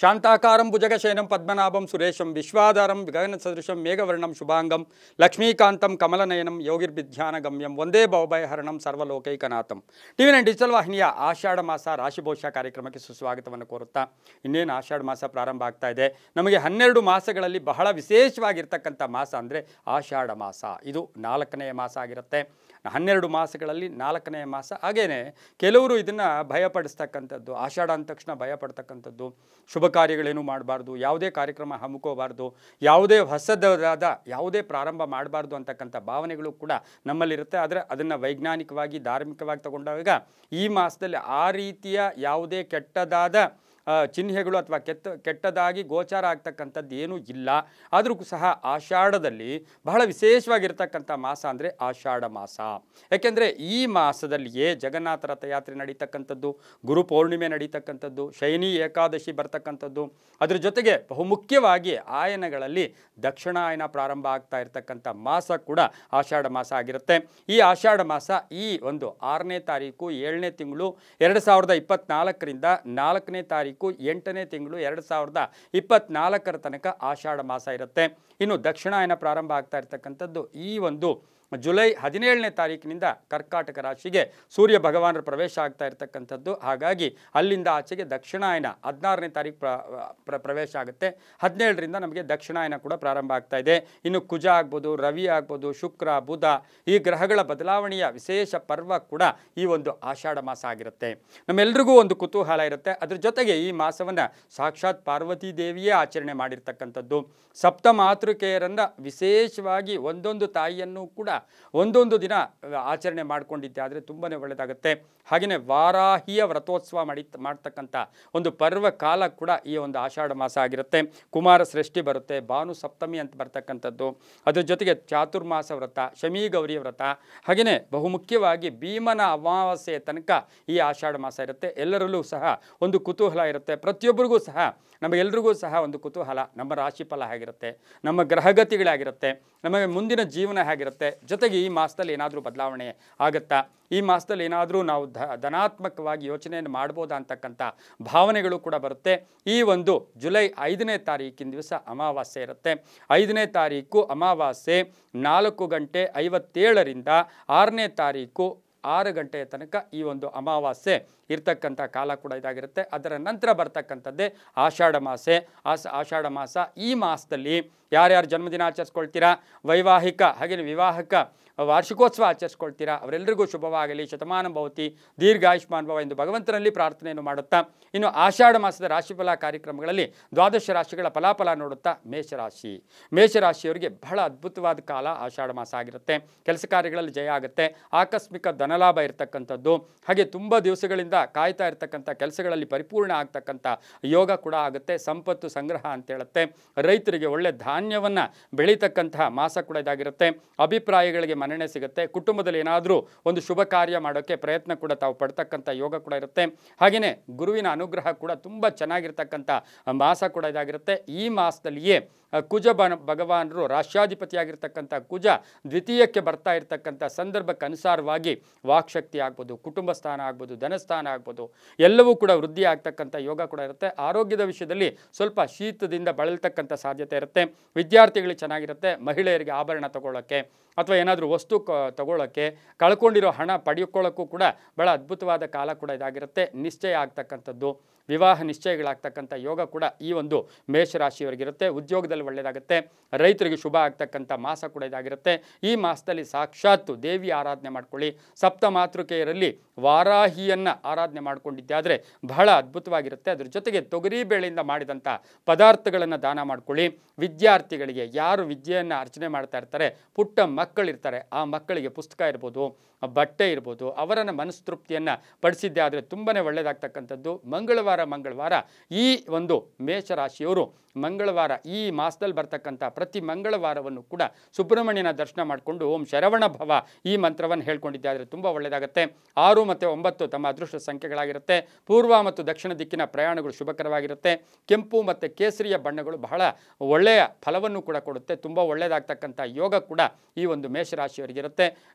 ಶಾಂತಾಕಾರಂ ಭುಜಗಶಯನಂ Padmanabham ಸುರೇಶಂ ವಿಶ್ವಾಧಾರಂ ಗಗನಸದೃಶಂ ಮೇಘವರ್ಣಂ ಶುಭಾಂಗಂ ಲಕ್ಷ್ಮೀಕಾಂತಂ ಕಮಲನಯನಂ ಯೋಗಿರ್ವಿಧ್ಯಾನಗಮ್ಯಂ Vande ಭವಭಯಹರಣಂ ಸರ್ವಲೋಕೈಕನಾಥಂ. ಟಿವಿ9 digital ವಾಹಿನಿಯ ಆಷಾಢ ಮಾಸ ರಾಶಿಭವಿಷ್ಯ ಕಾರ್ಯಕ್ರಮಕ್ಕೆ ಸುಸ್ವಾಗತವನ್ನು ಕೋರುತ್ತಾ ಇನ್ನೇನು ಆಷಾಢ ಮಾಸ ಪ್ರಾರಂಭ ಆಗ್ತಾ ಇದೆ. ನಮಗೆ 12 ಮಾಸಗಳಲ್ಲಿ ಬಹಳ ವಿಶೇಷವಾಗಿರ್ತಕ್ಕಂಥ ಮಾಸ ಅಂದರೆ ಆಷಾಢ ಮಾಸ. ಇದು 4ನೇ ಮಾಸ ಆಗಿರುತ್ತೆ. 12 ಮಾಸಗಳಲ್ಲಿ 4ನೇ ಮಾಸ. ಹಾಗೇನೆ ಕೆಲವರು ಇದನ್ನು ಭಯಪಡಿಸ್ತಕ್ಕಂಥದ್ದು, ಆಷಾಢ ಅಂದ ತಕ್ಷಣ ಭಯಪಡ್ತಕ್ಕಂಥದ್ದು, ಶುಭ ಕಾರ್ಯಗಳೇನು ಮಾಡಬಾರ್ದು, ಯಾವುದೇ ಕಾರ್ಯಕ್ರಮ ಹಮ್ಮಿಕೋಬಾರ್ದು, ಯಾವುದೇ ಹೊಸದಾದ ಯಾವುದೇ ಪ್ರಾರಂಭ ಮಾಡಬಾರ್ದು ಅಂತಕ್ಕಂಥ ಭಾವನೆಗಳು ಕೂಡ ನಮ್ಮಲ್ಲಿರುತ್ತೆ. ಆದರೆ ಅದನ್ನು ವೈಜ್ಞಾನಿಕವಾಗಿ ಧಾರ್ಮಿಕವಾಗಿ ತಗೊಂಡಾಗ ಈ ಮಾಸದಲ್ಲಿ ಆ ರೀತಿಯ ಯಾವುದೇ ಕೆಟ್ಟದಾದ ಚಿಹ್ನೆಗಳು ಅಥವಾ ಕೆಟ್ಟದಾಗಿ ಗೋಚಾರ ಆಗ್ತಕ್ಕಂಥದ್ದು ಏನೂ ಇಲ್ಲ. ಆದರೂ ಸಹ ಆಷಾಢದಲ್ಲಿ ಬಹಳ ವಿಶೇಷವಾಗಿರ್ತಕ್ಕಂಥ ಮಾಸ ಅಂದರೆ ಆಷಾಢ ಮಾಸ. ಯಾಕೆಂದರೆ ಈ ಮಾಸದಲ್ಲಿಯೇ ಜಗನ್ನಾಥ ರಥಯಾತ್ರೆ ನಡೀತಕ್ಕಂಥದ್ದು, ಗುರು ಪೌರ್ಣಿಮೆ ನಡೀತಕ್ಕಂಥದ್ದು, ಶಯನಿ ಏಕಾದಶಿ ಬರ್ತಕ್ಕಂಥದ್ದು, ಅದ್ರ ಜೊತೆಗೆ ಬಹುಮುಖ್ಯವಾಗಿ ಆಯನಗಳಲ್ಲಿ ದಕ್ಷಿಣಾಯನ ಪ್ರಾರಂಭ ಆಗ್ತಾ ಇರತಕ್ಕಂಥ ಮಾಸ ಕೂಡ ಆಷಾಢ ಮಾಸ ಆಗಿರುತ್ತೆ. ಈ ಆಷಾಢ ಮಾಸ ಈ ಒಂದು 6ನೇ ತಾರೀಕು 7ನೇ ತಿಂಗಳು 2024ರಿಂದ 4ನೇ ತಾರೀಕು 8ನೇ ತಿಂಗಳು 2024 ತನಕ ಆಷಾಢ ಮಾಸ ಇರುತ್ತೆ. ಇನ್ನು ದಕ್ಷಿಣಾಯನ ಪ್ರಾರಂಭ ಆಗ್ತಾ ಇರತಕ್ಕಂಥದ್ದು ಈ ಒಂದು ಜುಲೈ 17ನೇ ತಾರೀಕಿನಿಂದ ಕರ್ಕಾಟಕ ರಾಶಿಗೆ ಸೂರ್ಯ ಭಗವಾನರ ಪ್ರವೇಶ ಆಗ್ತಾ ಇರತಕ್ಕಂಥದ್ದು. ಹಾಗಾಗಿ ಅಲ್ಲಿಂದ ಆಚೆಗೆ ದಕ್ಷಿಣಾಯನ 16ನೇ ತಾರೀಕು ಪ್ರವೇಶ ಆಗುತ್ತೆ. 17ರಿಂದ ನಮಗೆ ದಕ್ಷಿಣಾಯನ ಕೂಡ ಪ್ರಾರಂಭ ಆಗ್ತಾ ಇದೆ. ಇನ್ನು ಕುಜ ಆಗ್ಬೋದು, ರವಿ ಆಗ್ಬೋದು, ಶುಕ್ರ, ಬುಧ ಈ ಗ್ರಹಗಳ ಬದಲಾವಣೆಯ ವಿಶೇಷ ಪರ್ವ ಕೂಡ ಈ ಒಂದು ಆಷಾಢ ಮಾಸ ಆಗಿರುತ್ತೆ. ನಮ್ಮೆಲ್ರಿಗೂ ಒಂದು ಕುತೂಹಲ ಇರುತ್ತೆ. ಅದ್ರ ಜೊತೆಗೆ ಈ ಮಾಸವನ್ನು ಸಾಕ್ಷಾತ್ ಪಾರ್ವತಿ ದೇವಿಯೇ ಆಚರಣೆ ಮಾಡಿರ್ತಕ್ಕಂಥದ್ದು. ಸಪ್ತ ಮಾತೃಕೆಯರನ್ನು ವಿಶೇಷವಾಗಿ ಒಂದೊಂದು ತಾಯಿಯನ್ನು ಕೂಡ ಒಂದೊಂದು ದಿನ ಆಚರಣೆ ಮಾಡಿಕೊಂಡಿದ್ದೆ ಆದರೆ ತುಂಬಾ ಒಳ್ಳೆಯದಾಗುತ್ತೆ. ಹಾಗೆಯೇ ವಾರಾಹಿಯ ವ್ರತೋತ್ಸವ ಮಾಡ್ತಕ್ಕಂಥ ಒಂದು ಪರ್ವ ಕಾಲ ಕೂಡ ಈ ಒಂದು ಆಷಾಢ ಮಾಸ ಆಗಿರುತ್ತೆ. ಕುಮಾರ ಷಷ್ಠಿ ಬರುತ್ತೆ, ಭಾನು ಸಪ್ತಮಿ ಅಂತ ಬರ್ತಕ್ಕಂಥದ್ದು, ಅದ್ರ ಜೊತೆಗೆ ಚಾತುರ್ಮಾಸ ವ್ರತ, ಶಮೀ ಗೌರಿ ವ್ರತ, ಹಾಗೆಯೇ ಬಹುಮುಖ್ಯವಾಗಿ ಭೀಮನ ಅಮಾವಾಸ್ಯೆಯ ತನಕ ಈ ಆಷಾಢ ಮಾಸ ಇರುತ್ತೆ. ಎಲ್ಲರಲ್ಲೂ ಸಹ ಒಂದು ಕುತೂಹಲ ಇರುತ್ತೆ. ಪ್ರತಿಯೊಬ್ಬರಿಗೂ ಸಹ ನಮಗೆಲ್ರಿಗೂ ಸಹ ಒಂದು ಕುತೂಹಲ, ನಮ್ಮ ರಾಶಿಫಲ ಹೇಗಿರುತ್ತೆ, ನಮ್ಮ ಗ್ರಹಗತಿಗಳಾಗಿರುತ್ತೆ, ನಮಗೆ ಮುಂದಿನ ಜೀವನ ಹೇಗಿರುತ್ತೆ, ಜೊತೆಗೆ ಈ ಮಾಸದಲ್ಲಿ ಏನಾದರೂ ಬದಲಾವಣೆ ಆಗುತ್ತಾ, ಈ ಮಾಸದಲ್ಲಿ ಏನಾದರೂ ನಾವು ಧನಾತ್ಮಕವಾಗಿ ಯೋಚನೆಯನ್ನು ಮಾಡ್ಬೋದಾ ಅಂತಕ್ಕಂಥ ಭಾವನೆಗಳು ಕೂಡ ಬರುತ್ತೆ. ಈ ಒಂದು ಜುಲೈ 5ನೇ ತಾರೀಕಿನ ದಿವಸ ಅಮಾವಾಸ್ಯೆ ಇರುತ್ತೆ. 5ನೇ ತಾರೀಕು ಅಮಾವಾಸ್ಯೆ 4:57ರಿಂದ 6ನೇ ತಾರೀಕು 6 ಗಂಟೆಯ ತನಕ ಈ ಒಂದು ಅಮಾವಾಸ್ಯೆ ಇರ್ತಕ್ಕಂಥ ಕಾಲ ಕೂಡ ಇದಾಗಿರುತ್ತೆ. ಅದರ ನಂತರ ಬರ್ತಕ್ಕಂಥದ್ದೇ ಆಷಾಢ ಆಷಾಢ ಮಾಸ. ಈ ಮಾಸದಲ್ಲಿ ಯಾರ್ಯಾರು ಜನ್ಮದಿನ ಆಚರಿಸ್ಕೊಳ್ತೀರಾ, ವೈವಾಹಿಕ ಹಾಗೆಯೇ ವಿವಾಹಕ ವಾರ್ಷಿಕೋತ್ಸವ ಆಚರಿಸ್ಕೊಳ್ತೀರಾ, ಅವರೆಲ್ಲರಿಗೂ ಶುಭವಾಗಲಿ, ಶತಮಾನ ಭವತಿ, ದೀರ್ಘಾಯುಷ್ಮಾನ್ ಭವ ಎಂದು ಭಗವಂತನಲ್ಲಿ ಪ್ರಾರ್ಥನೆಯನ್ನು ಮಾಡುತ್ತಾ ಇನ್ನು ಆಷಾಢ ಮಾಸದ ರಾಶಿಫಲ ಕಾರ್ಯಕ್ರಮಗಳಲ್ಲಿ ದ್ವಾದಶ ರಾಶಿಗಳ ಫಲಾಫಲ ನೋಡುತ್ತಾ ಮೇಷರಾಶಿಯವರಿಗೆ ಬಹಳ ಅದ್ಭುತವಾದ ಕಾಲ ಆಷಾಢ ಮಾಸ ಆಗಿರುತ್ತೆ. ಕೆಲಸ ಕಾರ್ಯಗಳಲ್ಲಿ ಜಯ ಆಗುತ್ತೆ, ಆಕಸ್ಮಿಕ ಧನಲಾಭ ಇರತಕ್ಕಂಥದ್ದು, ಹಾಗೆ ತುಂಬ ದಿವಸಗಳಿಂದ ಕಾಯ್ತಾ ಇರತಕ್ಕಂಥ ಕೆಲಸಗಳಲ್ಲಿ ಪರಿಪೂರ್ಣ ಆಗ್ತಕ್ಕಂಥ ಯೋಗ ಕೂಡ ಆಗುತ್ತೆ. ಸಂಪತ್ತು ಸಂಗ್ರಹ ಅಂತ ಹೇಳುತ್ತೆ. ರೈತರಿಗೆ ಒಳ್ಳೆ ಧಾನ್ಯವನ್ನು ಬೆಳೀತಕ್ಕಂತಹ ಮಾಸ ಕೂಡ ಇದಾಗಿರುತ್ತೆ. ಅಭಿಪ್ರಾಯಗಳಿಗೆ ಮನ್ನಣೆ ಸಿಗುತ್ತೆ. ಕುಟುಂಬದಲ್ಲಿ ಏನಾದರೂ ಒಂದು ಶುಭ ಕಾರ್ಯ ಮಾಡೋಕ್ಕೆ ಪ್ರಯತ್ನ ಕೂಡ ತಾವು ಪಡ್ತಕ್ಕಂಥ ಯೋಗ ಕೂಡ ಇರುತ್ತೆ. ಹಾಗೆಯೇ ಗುರುವಿನ ಅನುಗ್ರಹ ಕೂಡ ತುಂಬ ಚೆನ್ನಾಗಿರ್ತಕ್ಕಂಥ ಮಾಸ ಕೂಡ ಇದಾಗಿರುತ್ತೆ. ಈ ಮಾಸದಲ್ಲಿಯೇ ಕುಜ ಭಗವಾನರು ರಾಷ್ಟ್ರಾಧಿಪತಿಯಾಗಿರ್ತಕ್ಕಂಥ ಕುಜ ದ್ವಿತೀಯಕ್ಕೆ ಬರ್ತಾ ಇರತಕ್ಕಂಥ ಸಂದರ್ಭಕ್ಕೆ ಅನುಸಾರವಾಗಿ ವಾಕ್ಶಕ್ತಿ ಆಗ್ಬೋದು, ಕುಟುಂಬ ಸ್ಥಾನ ಆಗ್ಬೋದು, ಧನಸ್ಥಾನ ಆಗ್ಬೋದು, ಎಲ್ಲವೂ ಕೂಡ ವೃದ್ಧಿ ಆಗ್ತಕ್ಕಂಥ ಯೋಗ ಕೂಡ ಇರುತ್ತೆ. ಆರೋಗ್ಯದ ವಿಷಯದಲ್ಲಿ ಸ್ವಲ್ಪ ಶೀತದಿಂದ ಬಳಲ್ತಕ್ಕಂಥ ಸಾಧ್ಯತೆ ಇರುತ್ತೆ. ವಿದ್ಯಾರ್ಥಿಗಳಿಗೆ ಚೆನ್ನಾಗಿರುತ್ತೆ. ಮಹಿಳೆಯರಿಗೆ ಆಭರಣ ತಗೊಳ್ಳೋಕ್ಕೆ ಅಥವಾ ಏನಾದರೂ ವಸ್ತು ತಗೊಳ್ಳೋಕ್ಕೆ, ಕಳ್ಕೊಂಡಿರೋ ಹಣ ಪಡೆದುಕೊಳ್ಳೋಕ್ಕೂ ಕೂಡ ಬಹಳ ಅದ್ಭುತವಾದ ಕಾಲ ಕೂಡ ಇದಾಗಿರುತ್ತೆ. ನಿಶ್ಚಯ ಆಗ್ತಕ್ಕಂಥದ್ದು, ವಿವಾಹ ನಿಶ್ಚಯಗಳಾಗ್ತಕ್ಕಂಥ ಯೋಗ ಕೂಡ ಈ ಒಂದು ಮೇಷರಾಶಿಯವರಿಗಿರುತ್ತೆ. ಉದ್ಯೋಗದಲ್ಲಿ ಒಳ್ಳೆಯದಾಗುತ್ತೆ. ರೈತರಿಗೆ ಶುಭ ಆಗ್ತಕ್ಕಂಥ ಮಾಸ ಕೂಡ ಇದಾಗಿರುತ್ತೆ. ಈ ಮಾಸದಲ್ಲಿ ಸಾಕ್ಷಾತ್ತು ದೇವಿ ಆರಾಧನೆ ಮಾಡ್ಕೊಳ್ಳಿ. ಸಪ್ತ ಮಾತೃಕೆಯರಲ್ಲಿ ವಾರಾಹಿಯನ್ನು ಆರಾಧನೆ ಮಾಡ್ಕೊಂಡಿದ್ದಾದರೆ ಬಹಳ ಅದ್ಭುತವಾಗಿರುತ್ತೆ. ಅದ್ರ ಜೊತೆಗೆ ತೊಗರಿ ಬೇಳೆಯಿಂದ ಮಾಡಿದಂಥ ಪದಾರ್ಥಗಳನ್ನು ದಾನ ಮಾಡ್ಕೊಳ್ಳಿ. ವಿದ್ಯಾರ್ಥಿಗಳಿಗೆ ಯಾರು ವಿದ್ಯೆಯನ್ನು ಅರ್ಚನೆ ಮಾಡ್ತಾ ಇರ್ತಾರೆ, ಪುಟ್ಟ ಮಕ್ಕಳಿರ್ತಾರೆ, ಆ ಮಕ್ಕಳಿಗೆ ಪುಸ್ತಕ ಇರ್ಬೋದು, ಬಟ್ಟೆ ಇರ್ಬೋದು, ಅವರನ್ನು ಮನಸ್ತೃಪ್ತಿಯನ್ನು ಪಡಿಸಿದ್ದೆ ಆದರೆ ತುಂಬಾ ಒಳ್ಳೆಯದಾಗ್ತಕ್ಕಂಥದ್ದು. ಮಂಗಳವಾರ ಈ ಒಂದು ಮೇಷರಾಶಿಯವರು ಮಂಗಳವಾರ ಈ ಮಾಸದಲ್ಲಿ ಬರ್ತಕ್ಕಂಥ ಪ್ರತಿ ಮಂಗಳವಾರವನ್ನು ಕೂಡ ಸುಬ್ರಹ್ಮಣ್ಯನ ದರ್ಶನ ಮಾಡಿಕೊಂಡು ಓಂ ಶರವಣ ಭವ ಈ ಮಂತ್ರವನ್ನು ಹೇಳ್ಕೊಂಡಿದ್ದೆ ಆದರೆ ತುಂಬ ಒಳ್ಳೆಯದಾಗುತ್ತೆ. 6 ಮತ್ತು 9 ತಮ್ಮ ಅದೃಷ್ಟ ಸಂಖ್ಯೆಗಳಾಗಿರುತ್ತೆ. ಪೂರ್ವ ಮತ್ತು ದಕ್ಷಿಣ ದಿಕ್ಕಿನ ಪ್ರಯಾಣಗಳು ಶುಭಕರವಾಗಿರುತ್ತೆ. ಕೆಂಪು ಮತ್ತು ಕೇಸರಿಯ ಬಣ್ಣಗಳು ಬಹಳ ಒಳ್ಳೆಯ ಫಲವನ್ನು ಕೂಡ ಕೊಡುತ್ತೆ. ತುಂಬ ಒಳ್ಳೆಯದಾಗ್ತಕ್ಕಂಥ ಯೋಗ ಕೂಡ ಈ ಒಂದು ಮೇಷರಾಶಿಯವರಿಗಿರುತ್ತೆ.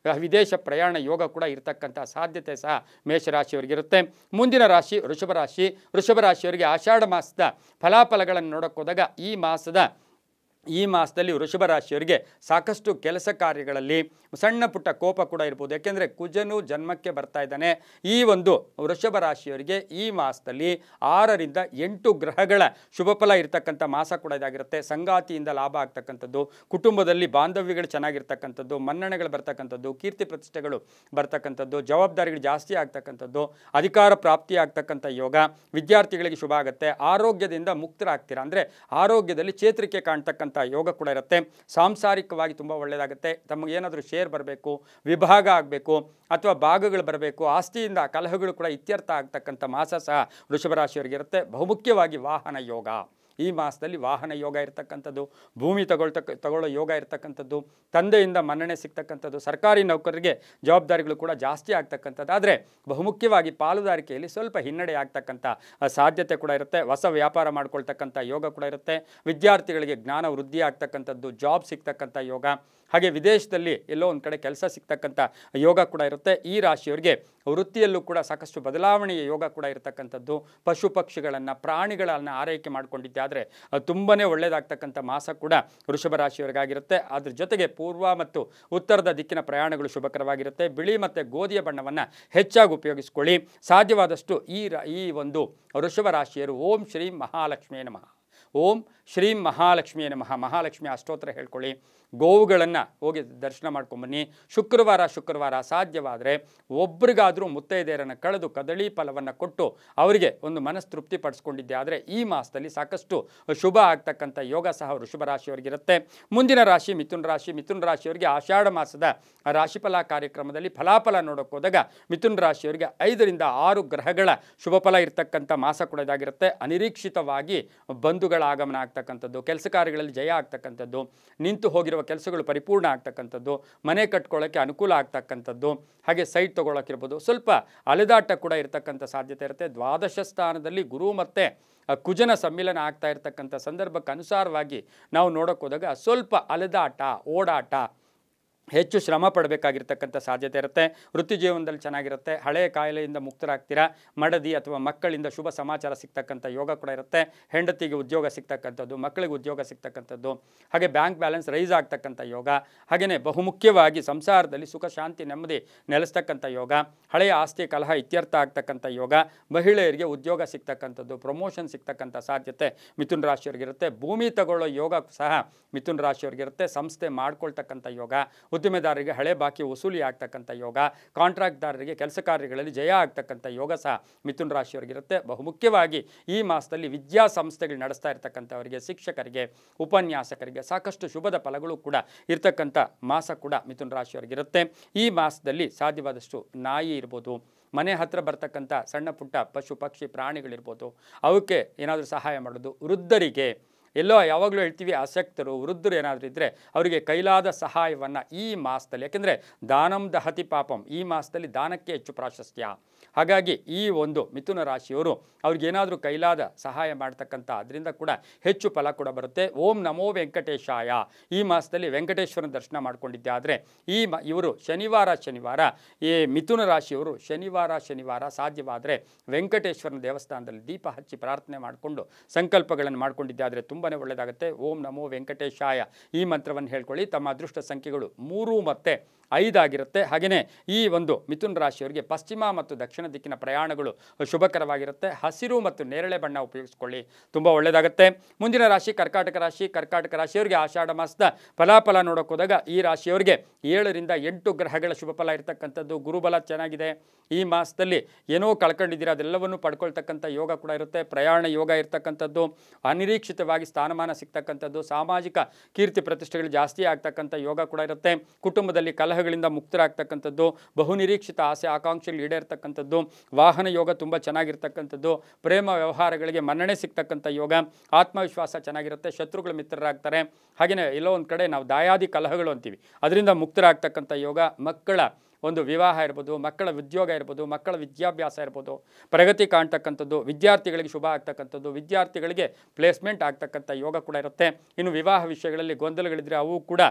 ವಿದೇಶ ಪ್ರಯಾಣ ಯೋಗ ಕೂಡ ಇರತಕ್ಕಂಥ ಸಾಧ್ಯತೆ ಸಹ ಮೇಷರಾಶಿಯವರಿಗಿರುತ್ತೆ. ಮುಂದಿನ ರಾಶಿ ವೃಷಭ ರಾಶಿ. ವೃಷಭ ರಾಶಿಯವರಿಗೆ ಆಷಾಢ ಮಾಸದ ಫಲಾಫಲಗಳನ್ನು ನೋಡೋಕೆ ಹೋದಾಗ ಈ ಮಾಸದಲ್ಲಿ ವೃಷಭ ರಾಶಿಯವರಿಗೆ ಸಾಕಷ್ಟು ಕೆಲಸ ಕಾರ್ಯಗಳಲ್ಲಿ ಸಣ್ಣ ಪುಟ್ಟ ಕೋಪ ಕೂಡ ಇರ್ಬೋದು. ಯಾಕೆಂದರೆ ಕುಜನು ಜನ್ಮಕ್ಕೆ ಬರ್ತಾ ಇದ್ದಾನೆ. ಈ ಒಂದು ವೃಷಭ ರಾಶಿಯವರಿಗೆ ಈ ಮಾಸದಲ್ಲಿ 6 ರಿಂದ 8 ಗ್ರಹಗಳ ಶುಭಫಲ ಇರತಕ್ಕಂಥ ಮಾಸ ಕೂಡ ಇದಾಗಿರುತ್ತೆ. ಸಂಗಾತಿಯಿಂದ ಲಾಭ ಆಗ್ತಕ್ಕಂಥದ್ದು, ಕುಟುಂಬದಲ್ಲಿ ಬಾಂಧವ್ಯಗಳು ಚೆನ್ನಾಗಿರ್ತಕ್ಕಂಥದ್ದು, ಮನ್ನಣೆಗಳು ಬರ್ತಕ್ಕಂಥದ್ದು, ಕೀರ್ತಿ ಪ್ರತಿಷ್ಠೆಗಳು ಬರ್ತಕ್ಕಂಥದ್ದು, ಜವಾಬ್ದಾರಿಗಳು ಜಾಸ್ತಿ ಆಗ್ತಕ್ಕಂಥದ್ದು, ಅಧಿಕಾರ ಪ್ರಾಪ್ತಿ ಆಗ್ತಕ್ಕಂಥ ಯೋಗ, ವಿದ್ಯಾರ್ಥಿಗಳಿಗೆ ಶುಭ ಆಗುತ್ತೆ. ಆರೋಗ್ಯದಿಂದ ಮುಕ್ತರಾಗ್ತೀರಾ, ಅಂದರೆ ಆರೋಗ್ಯದಲ್ಲಿ ಚೇತರಿಕೆ ಕಾಣ್ತಕ್ಕಂಥ ಯೋಗ ಕೂಡ ಇರುತ್ತೆ. ಸಾಂಸಾರಿಕವಾಗಿ ತುಂಬ ಒಳ್ಳೆಯದಾಗುತ್ತೆ. ತಮಗೇನಾದರೂ ಶೇರ್ ಬರಬೇಕು, ವಿಭಾಗ ಆಗಬೇಕು ಅಥವಾ ಭಾಗಗಳು ಬರಬೇಕು, ಆಸ್ತಿಯಿಂದ ಕಲಹಗಳು ಕೂಡ ಇತ್ಯರ್ಥ ಆಗ್ತಕ್ಕಂಥ ಮಾಸ ಸಹ ವೃಷಭ ರಾಶಿಯವರಿಗೆ ಇರುತ್ತೆ. ಬಹುಮುಖ್ಯವಾಗಿ ವಾಹನ ಯೋಗ ಈ ಮಾಸದಲ್ಲಿ ವಾಹನ ಯೋಗ ಇರತಕ್ಕಂಥದ್ದು, ಭೂಮಿ ತಗೊಳ್ಳೋ ಯೋಗ ಇರತಕ್ಕಂಥದ್ದು, ತಂದೆಯಿಂದ ಮನ್ನಣೆ ಸಿಗ್ತಕ್ಕಂಥದ್ದು, ಸರ್ಕಾರಿ ನೌಕರರಿಗೆ ಜವಾಬ್ದಾರಿಗಳು ಕೂಡ ಜಾಸ್ತಿ ಆಗ್ತಕ್ಕಂಥದ್ದು. ಆದರೆ ಬಹುಮುಖ್ಯವಾಗಿ ಪಾಲುದಾರಿಕೆಯಲ್ಲಿ ಸ್ವಲ್ಪ ಹಿನ್ನಡೆ ಆಗ್ತಕ್ಕಂಥ ಸಾಧ್ಯತೆ ಕೂಡ ಇರುತ್ತೆ. ಹೊಸ ವ್ಯಾಪಾರ ಮಾಡ್ಕೊಳ್ತಕ್ಕಂಥ ಯೋಗ ಕೂಡ ಇರುತ್ತೆ. ವಿದ್ಯಾರ್ಥಿಗಳಿಗೆ ಜ್ಞಾನ ವೃದ್ಧಿ ಆಗ್ತಕ್ಕಂಥದ್ದು, ಜಾಬ್ ಸಿಗ್ತಕ್ಕಂಥ ಯೋಗ, ಹಾಗೆ ವಿದೇಶದಲ್ಲಿ ಎಲ್ಲೋ ಒಂದು ಕಡೆ ಕೆಲಸ ಸಿಗ್ತಕ್ಕಂಥ ಯೋಗ ಕೂಡ ಇರುತ್ತೆ. ಈ ರಾಶಿಯವರಿಗೆ ವೃತ್ತಿಯಲ್ಲೂ ಕೂಡ ಸಾಕಷ್ಟು ಬದಲಾವಣೆಯ ಯೋಗ ಕೂಡ ಇರತಕ್ಕಂಥದ್ದು. ಪಶು ಪಕ್ಷಿಗಳನ್ನು ಪ್ರಾಣಿಗಳನ್ನು ಆರೈಕೆ ಮಾಡಿಕೊಂಡಿದ್ದೆ ಆದರೆ ತುಂಬಾ ಒಳ್ಳೆಯದಾಗ್ತಕ್ಕಂಥ ಮಾಸ ಕೂಡ ವೃಷಭ ರಾಶಿಯವರಿಗಾಗಿರುತ್ತೆ. ಅದ್ರ ಜೊತೆಗೆ ಪೂರ್ವ ಮತ್ತು ಉತ್ತರದ ದಿಕ್ಕಿನ ಪ್ರಯಾಣಗಳು ಶುಭಕರವಾಗಿರುತ್ತೆ. ಬಿಳಿ ಮತ್ತು ಗೋಧಿಯ ಬಣ್ಣವನ್ನು ಹೆಚ್ಚಾಗಿ ಉಪಯೋಗಿಸ್ಕೊಳ್ಳಿ. ಸಾಧ್ಯವಾದಷ್ಟು ಈ ಒಂದು ವೃಷಭ ರಾಶಿಯರು ಓಂ ಶ್ರೀ ಮಹಾಲಕ್ಷ್ಮಿಯೇ ನಮಃ, ಓಂ ಶ್ರೀ ಮಹಾಲಕ್ಷ್ಮಿಯೇ ನಮಃ, ಮಹಾಲಕ್ಷ್ಮಿ ಅಷ್ಟೋತ್ತರ ಹೇಳ್ಕೊಳ್ಳಿ. ಗೋವುಗಳನ್ನು ಹೋಗಿ ದರ್ಶನ ಮಾಡ್ಕೊಂಬನ್ನಿ. ಶುಕ್ರವಾರ ಸಾಧ್ಯವಾದರೆ ಒಬ್ರಿಗಾದರೂ ಮುತ್ತೈದೆಯರನ್ನು ಕಳೆದು ಕದಳಿ ಫಲವನ್ನು ಕೊಟ್ಟು ಅವರಿಗೆ ಒಂದು ಮನಸ್ತೃಪ್ತಿ ಪಡಿಸ್ಕೊಂಡಿದ್ದೆ ಆದರೆ ಈ ಮಾಸದಲ್ಲಿ ಸಾಕಷ್ಟು ಶುಭ ಆಗ್ತಕ್ಕಂಥ ಯೋಗ ಸಹ ವೃಷಭ ರಾಶಿಯವರಿಗಿರುತ್ತೆ. ಮುಂದಿನ ರಾಶಿ ಮಿಥುನ ರಾಶಿ. ಮಿಥುನ ರಾಶಿಯವರಿಗೆ ಆಷಾಢ ಮಾಸದ ರಾಶಿಫಲ ಕಾರ್ಯಕ್ರಮದಲ್ಲಿ ಫಲಾಫಲ ನೋಡೋಕೆ ಹೋದಾಗ ಮಿಥುನ ರಾಶಿಯವರಿಗೆ 5 ರಿಂದ 6 ಗ್ರಹಗಳ ಶುಭಫಲ ಇರತಕ್ಕಂಥ ಮಾಸ ಕೂಡ ಇದಾಗಿರುತ್ತೆ. ಅನಿರೀಕ್ಷಿತವಾಗಿ ಬಂಧುಗಳ ಆಗಮನ ಆಗ್ತಕ್ಕಂಥದ್ದು, ಕೆಲಸ ಕಾರ್ಯಗಳಲ್ಲಿ ಜಯ ಆಗ್ತಕ್ಕಂಥದ್ದು, ನಿಂತು ಹೋಗಿರುವ ಕೆಲಸಗಳು ಪರಿಪೂರ್ಣ ಆಗ್ತಕ್ಕಂಥದ್ದು, ಮನೆ ಕಟ್ಕೊಳ್ಳೋಕ್ಕೆ ಅನುಕೂಲ ಆಗ್ತಕ್ಕಂಥದ್ದು, ಹಾಗೆ ಸೈಟ್ ತೊಗೊಳಕ್ಕಿರ್ಬೋದು. ಸ್ವಲ್ಪ ಅಲೆದಾಟ ಕೂಡ ಇರತಕ್ಕಂಥ ಸಾಧ್ಯತೆ ಇರುತ್ತೆ. ದ್ವಾದಶ ಸ್ಥಾನದಲ್ಲಿ ಗುರು ಮತ್ತು ಕುಜನ ಸಮ್ಮಿಲನ ಆಗ್ತಾ ಇರತಕ್ಕಂಥ ಸಂದರ್ಭಕ್ಕೆ ಅನುಸಾರವಾಗಿ ನಾವು ನೋಡೋಕೆ ಹೋದಾಗ ಸ್ವಲ್ಪ ಅಲೆದಾಟ, ಓಡಾಟ, ಹೆಚ್ಚು ಶ್ರಮ ಪಡಬೇಕಾಗಿರ್ತಕ್ಕಂಥ ಸಾಧ್ಯತೆ ಇರುತ್ತೆ. ವೃತ್ತಿ ಜೀವನದಲ್ಲಿ ಚೆನ್ನಾಗಿರುತ್ತೆ. ಹಳೆಯ ಕಾಯಿಲೆಯಿಂದ ಮುಕ್ತರಾಗ್ತೀರಾ. ಮಡದಿ ಅಥವಾ ಮಕ್ಕಳಿಂದ ಶುಭ ಸಮಾಚಾರ ಸಿಗ್ತಕ್ಕಂಥ ಯೋಗ ಕೂಡ ಇರುತ್ತೆ. ಹೆಂಡತಿಗೆ ಉದ್ಯೋಗ ಸಿಗ್ತಕ್ಕಂಥದ್ದು, ಮಕ್ಕಳಿಗೆ ಉದ್ಯೋಗ ಸಿಗ್ತಕ್ಕಂಥದ್ದು, ಹಾಗೆ ಬ್ಯಾಂಕ್ ಬ್ಯಾಲೆನ್ಸ್ ರೈಸ್ ಆಗ್ತಕ್ಕಂಥ ಯೋಗ, ಹಾಗೆಯೇ ಬಹುಮುಖ್ಯವಾಗಿ ಸಂಸಾರದಲ್ಲಿ ಸುಖ ಶಾಂತಿ ನೆಮ್ಮದಿ ನೆಲೆಸ್ತಕ್ಕಂಥ ಯೋಗ, ಹಳೆಯ ಆಸ್ತಿ ಕಲಹ ಇತ್ಯರ್ಥ ಆಗ್ತಕ್ಕಂಥ ಯೋಗ, ಮಹಿಳೆಯರಿಗೆ ಉದ್ಯೋಗ ಸಿಗ್ತಕ್ಕಂಥದ್ದು, ಪ್ರಮೋಷನ್ ಸಿಗ್ತಕ್ಕಂಥ ಸಾಧ್ಯತೆ ಮಿಥುನ ರಾಶಿಯವರಿಗಿರುತ್ತೆ. ಭೂಮಿ ತಗೊಳ್ಳೋ ಯೋಗ ಸಹ ಮಿಥುನ ರಾಶಿಯವರಿಗಿರುತ್ತೆ. ಸಂಸ್ಥೆ ಮಾಡ್ಕೊಳ್ತಕ್ಕಂಥ ಯೋಗ, ಉದ್ಯಮೆದಾರರಿಗೆ ಹಳೆ ಬಾಕಿ ವಸೂಲಿ ಆಗ್ತಕ್ಕಂಥ ಯೋಗ, ಕಾಂಟ್ರಾಕ್ಟ್ದಾರರಿಗೆ ಕೆಲಸ ಕಾರ್ಯಗಳಲ್ಲಿ ಜಯ ಆಗ್ತಕ್ಕಂಥ ಯೋಗ ಸಹ ಮಿಥುನ ರಾಶಿಯವರಿಗಿರುತ್ತೆ. ಬಹುಮುಖ್ಯವಾಗಿ ಈ ಮಾಸದಲ್ಲಿ ವಿದ್ಯಾಸಂಸ್ಥೆಗಳು ನಡೆಸ್ತಾ ಇರ್ತಕ್ಕಂಥವರಿಗೆ, ಶಿಕ್ಷಕರಿಗೆ, ಉಪನ್ಯಾಸಕರಿಗೆ ಸಾಕಷ್ಟು ಶುಭದ ಫಲಗಳು ಕೂಡ ಇರ್ತಕ್ಕಂಥ ಮಾಸ ಕೂಡ ಮಿಥುನ ರಾಶಿಯವರಿಗಿರುತ್ತೆ. ಈ ಮಾಸದಲ್ಲಿ ಸಾಧ್ಯವಾದಷ್ಟು ನಾಯಿ ಇರ್ಬೋದು, ಮನೆ ಹತ್ರ ಬರ್ತಕ್ಕಂಥ ಸಣ್ಣ ಪುಟ್ಟ ಪಶು ಪಕ್ಷಿ ಪ್ರಾಣಿಗಳಿರ್ಬೋದು, ಅವಕ್ಕೆ ಏನಾದರೂ ಸಹಾಯ ಮಾಡೋದು. ವೃದ್ಧರಿಗೆ ಎಲ್ಲೋ ಯಾವಾಗಲೂ ಹೇಳ್ತೀವಿ ಆಸಕ್ತರು ವೃದ್ಧರು ಏನಾದರೂ ಇದ್ದರೆ ಅವರಿಗೆ ಕೈಲಾದ ಸಹಾಯವನ್ನು ಈ ಮಾಸದಲ್ಲಿ, ಯಾಕೆಂದರೆ ದಾನಂ ದಹತಿ ಪಾಪಂ, ಈ ಮಾಸದಲ್ಲಿ ದಾನಕ್ಕೆ ಹೆಚ್ಚು ಪ್ರಾಶಸ್ತ್ಯ. ಹಾಗಾಗಿ ಈ ಒಂದು ಮಿಥುನ ರಾಶಿಯವರು ಅವ್ರಿಗೇನಾದರೂ ಕೈಲಾದ ಸಹಾಯ ಮಾಡ್ತಕ್ಕಂಥ ಅದರಿಂದ ಕೂಡ ಹೆಚ್ಚು ಫಲ ಕೂಡ ಬರುತ್ತೆ. ಓಂ ನಮೋ ವೆಂಕಟೇಶಾಯ. ಈ ಮಾಸದಲ್ಲಿ ವೆಂಕಟೇಶ್ವರನ ದರ್ಶನ ಮಾಡ್ಕೊಂಡಿದ್ದೆ ಆದರೆ ಇವರು ಶನಿವಾರ ಈ ಮಿಥುನ ರಾಶಿಯವರು ಶನಿವಾರ ಸಾಧ್ಯವಾದರೆ ವೆಂಕಟೇಶ್ವರನ ದೇವಸ್ಥಾನದಲ್ಲಿ ದೀಪ ಹಚ್ಚಿ ಪ್ರಾರ್ಥನೆ ಮಾಡಿಕೊಂಡು ಸಂಕಲ್ಪಗಳನ್ನು ಮಾಡ್ಕೊಂಡಿದ್ದೆ ಆದರೆ ತುಂಬಾ ಒಳ್ಳೆಯದಾಗುತ್ತೆ. ಓಂ ನಮೋ ವೆಂಕಟೇಶಾಯ ಈ ಮಂತ್ರವನ್ನು ಹೇಳ್ಕೊಳ್ಳಿ. ತಮ್ಮ ಅದೃಷ್ಟ ಸಂಖ್ಯೆಗಳು 3 ಮತ್ತು 5 ಆಗಿರುತ್ತೆ. ಹಾಗೆಯೇ ಈ ಒಂದು ಮಿಥುನ ರಾಶಿಯವರಿಗೆ ಪಶ್ಚಿಮ ಮತ್ತು ದಕ್ಷಿಣ ದಿಕ್ಕಿನ ಪ್ರಯಾಣಗಳು ಶುಭಕರವಾಗಿರುತ್ತೆ. ಹಸಿರು ಮತ್ತು ನೇರಳೆ ಬಣ್ಣ ಉಪಯೋಗಿಸ್ಕೊಳ್ಳಿ, ತುಂಬ ಒಳ್ಳೆಯದಾಗುತ್ತೆ. ಮುಂದಿನ ರಾಶಿ ಕರ್ಕಾಟಕ ರಾಶಿ. ಕರ್ಕಾಟಕ ರಾಶಿಯವರಿಗೆ ಆಷಾಢ ಮಾಸದ ಫಲಾಫಲ ನೋಡೋಕೆ ಹೋದಾಗ ಈ ರಾಶಿಯವರಿಗೆ 7 ರಿಂದ 8 ಗ್ರಹಗಳ ಶುಭಫಲ ಇರತಕ್ಕಂಥದ್ದು. ಗುರುಬಲ ಚೆನ್ನಾಗಿದೆ. ಈ ಮಾಸದಲ್ಲಿ ಏನೋ ಕಳ್ಕೊಂಡಿದ್ದೀರಾ ಅದೆಲ್ಲವನ್ನು ಪಡ್ಕೊಳ್ತಕ್ಕಂಥ ಯೋಗ ಕೂಡ ಇರುತ್ತೆ. ಪ್ರಯಾಣ ಯೋಗ ಇರ್ತಕ್ಕಂಥದ್ದು, ಅನಿರೀಕ್ಷಿತವಾಗಿ ಸ್ಥಾನಮಾನ ಸಿಗ್ತಕ್ಕಂಥದ್ದು, ಸಾಮಾಜಿಕ ಕೀರ್ತಿ ಪ್ರತಿಷ್ಠೆಗಳು ಜಾಸ್ತಿ ಆಗ್ತಕ್ಕಂಥ ಯೋಗ ಕೂಡ ಇರುತ್ತೆ. ಕುಟುಂಬದಲ್ಲಿ ಕಲಹಗಳಿಂದ ಮುಕ್ತರಾಗ್ತಕ್ಕಂಥದ್ದು, ಬಹುನಿರೀಕ್ಷಿತ ಆಸೆ ಆಕಾಂಕ್ಷೆಗಳು ಈಡೇರ್ತಕ್ಕಂಥದ್ದು, ವಾಹನ ಯೋಗ ತುಂಬ ಚೆನ್ನಾಗಿರ್ತಕ್ಕಂಥದ್ದು, ಪ್ರೇಮ ವ್ಯವಹಾರಗಳಿಗೆ ಮನ್ನಣೆ ಸಿಗ್ತಕ್ಕಂಥ ಯೋಗ, ಆತ್ಮವಿಶ್ವಾಸ ಚೆನ್ನಾಗಿರುತ್ತೆ. ಶತ್ರುಗಳು ಮಿತ್ರರಾಗ್ತಾರೆ. ಹಾಗೆಯೇ ಎಲ್ಲೋ ಒಂದು ಕಡೆ ನಾವು ದಾಯಾದಿ ಕಲಹಗಳು ಅಂತೀವಿ, ಅದರಿಂದ ಮುಕ್ತರಾಗ್ತಕ್ಕಂಥ ಯೋಗ. ಮಕ್ಕಳ ಒಂದು ವಿವಾಹ ಇರ್ಬೋದು, ಮಕ್ಕಳ ಉದ್ಯೋಗ ಇರ್ಬೋದು, ಮಕ್ಕಳ ವಿದ್ಯಾಭ್ಯಾಸ ಇರ್ಬೋದು, ಪ್ರಗತಿ ಕಾಣ್ತಕ್ಕಂಥದ್ದು, ವಿದ್ಯಾರ್ಥಿಗಳಿಗೆ ಶುಭ ಆಗ್ತಕ್ಕಂಥದ್ದು, ವಿದ್ಯಾರ್ಥಿಗಳಿಗೆ ಪ್ಲೇಸ್ಮೆಂಟ್ ಆಗ್ತಕ್ಕಂಥ ಯೋಗ ಕೂಡ ಇರುತ್ತೆ. ಇನ್ನು ವಿವಾಹ ವಿಷಯಗಳಲ್ಲಿ ಗೊಂದಲಗಳಿದ್ದರೆ ಅವು ಕೂಡ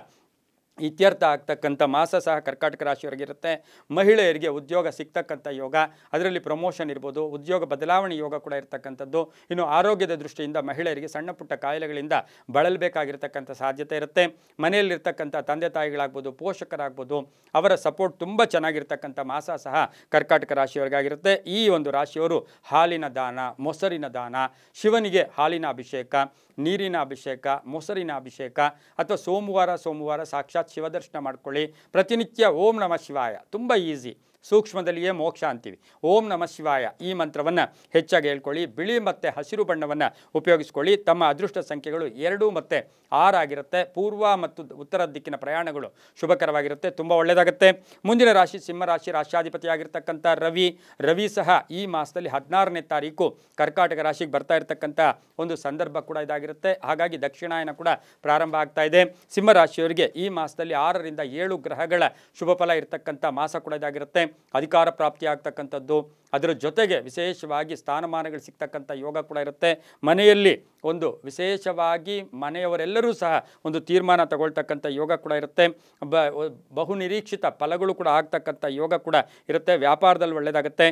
ಇತ್ಯರ್ಥ ಆಗ್ತಕ್ಕಂಥ ಮಾಸ ಸಹ ಕರ್ಕಾಟಕ ರಾಶಿಯವರಿಗಿರುತ್ತೆ. ಮಹಿಳೆಯರಿಗೆ ಉದ್ಯೋಗ ಸಿಗ್ತಕ್ಕಂಥ ಯೋಗ, ಅದರಲ್ಲಿ ಪ್ರಮೋಷನ್ ಇರ್ಬೋದು, ಉದ್ಯೋಗ ಬದಲಾವಣೆ ಯೋಗ ಕೂಡ ಇರತಕ್ಕಂಥದ್ದು. ಇನ್ನು ಆರೋಗ್ಯದ ದೃಷ್ಟಿಯಿಂದ ಮಹಿಳೆಯರಿಗೆ ಸಣ್ಣ ಪುಟ್ಟ ಕಾಯಿಲೆಗಳಿಂದ ಬಳಲಬೇಕಾಗಿರ್ತಕ್ಕಂಥ ಸಾಧ್ಯತೆ ಇರುತ್ತೆ. ಮನೆಯಲ್ಲಿರ್ತಕ್ಕಂಥ ತಂದೆ ತಾಯಿಗಳಾಗ್ಬೋದು, ಪೋಷಕರಾಗ್ಬೋದು, ಅವರ ಸಪೋರ್ಟ್ ತುಂಬ ಚೆನ್ನಾಗಿರ್ತಕ್ಕಂಥ ಮಾಸ ಸಹ ಕರ್ಕಾಟಕ ರಾಶಿಯವರಿಗಾಗಿರುತ್ತೆ. ಈ ಒಂದು ರಾಶಿಯವರು ಹಾಲಿನ ದಾನ, ಮೊಸರಿನ ದಾನ, ಶಿವನಿಗೆ ಹಾಲಿನ ಅಭಿಷೇಕ, ನೀರಿನ ಅಭಿಷೇಕ, ಮೊಸರಿನ ಅಭಿಷೇಕ, ಅಥವಾ ಸೋಮವಾರ ಸಾಕ್ಷಾತ್ ಶಿವದರ್ಶನ ಮಾಡ್ಕೊಳ್ಳಿ. ಪ್ರತಿನಿತ್ಯ ಓಂ ನಮಃ ಶಿವಾಯ, ತುಂಬ ಈಸಿ, ಸೂಕ್ಷ್ಮದಲ್ಲಿಯೇ ಮೋಕ್ಷ ಅಂತೀವಿ. ಓಂ ನಮಃ ಶಿವಾಯ ಈ ಮಂತ್ರವನ್ನು ಹೆಚ್ಚಾಗಿ ಹೇಳ್ಕೊಳ್ಳಿ. ಬಿಳಿ ಮತ್ತು ಹಸಿರು ಬಣ್ಣವನ್ನು ಉಪಯೋಗಿಸ್ಕೊಳ್ಳಿ. ತಮ್ಮ ಅದೃಷ್ಟ ಸಂಖ್ಯೆಗಳು 2 ಮತ್ತು 6 ಆಗಿರುತ್ತೆ. ಪೂರ್ವ ಮತ್ತು ಉತ್ತರ ದಿಕ್ಕಿನ ಪ್ರಯಾಣಗಳು ಶುಭಕರವಾಗಿರುತ್ತೆ, ತುಂಬ ಒಳ್ಳೆಯದಾಗುತ್ತೆ. ಮುಂದಿನ ರಾಶಿ ಸಿಂಹರಾಶಿ, ರಾಷ್ಟ್ರಾಧಿಪತಿಯಾಗಿರ್ತಕ್ಕಂಥ ರವಿ ಸಹ ಈ ಮಾಸದಲ್ಲಿ 16ನೇ ತಾರೀಕು ಕರ್ಕಾಟಕ ರಾಶಿಗೆ ಬರ್ತಾ ಇರತಕ್ಕಂಥ ಒಂದು ಸಂದರ್ಭ ಕೂಡ ಇದಾಗಿರುತ್ತೆ. ಹಾಗಾಗಿ ದಕ್ಷಿಣಾಯನ ಕೂಡ ಪ್ರಾರಂಭ ಆಗ್ತಾ ಇದೆ. ಸಿಂಹರಾಶಿಯವರಿಗೆ ಈ ಮಾಸದಲ್ಲಿ 6ರಿಂದ 7 ಗ್ರಹಗಳ ಶುಭ ಫಲ ಇರತಕ್ಕಂಥ ಮಾಸ ಕೂಡ ಇದಾಗಿರುತ್ತೆ. ಅಧಿಕಾರ ಪ್ರಾಪ್ತಿ ಆಗ್ತಕ್ಕಂಥದ್ದು, ಅದರ ಜೊತೆಗೆ ವಿಶೇಷವಾಗಿ ಸ್ಥಾನಮಾನಗಳು ಸಿಗ್ತಕ್ಕಂಥ ಯೋಗ ಕೂಡ ಇರುತ್ತೆ. ಮನೆಯಲ್ಲಿ ಒಂದು ವಿಶೇಷವಾಗಿ ಮನೆಯವರೆಲ್ಲರೂ ಸಹ ಒಂದು ತೀರ್ಮಾನ ತಗೊಳ್ತಕ್ಕಂಥ ಯೋಗ ಕೂಡ ಇರುತ್ತೆ. ಬಹುನಿರೀಕ್ಷಿತ ಫಲಗಳು ಕೂಡ ಆಗ್ತಕ್ಕಂಥ ಯೋಗ ಕೂಡ ಇರುತ್ತೆ. ವ್ಯಾಪಾರದಲ್ಲಿ ಒಳ್ಳೆಯದಾಗುತ್ತೆ.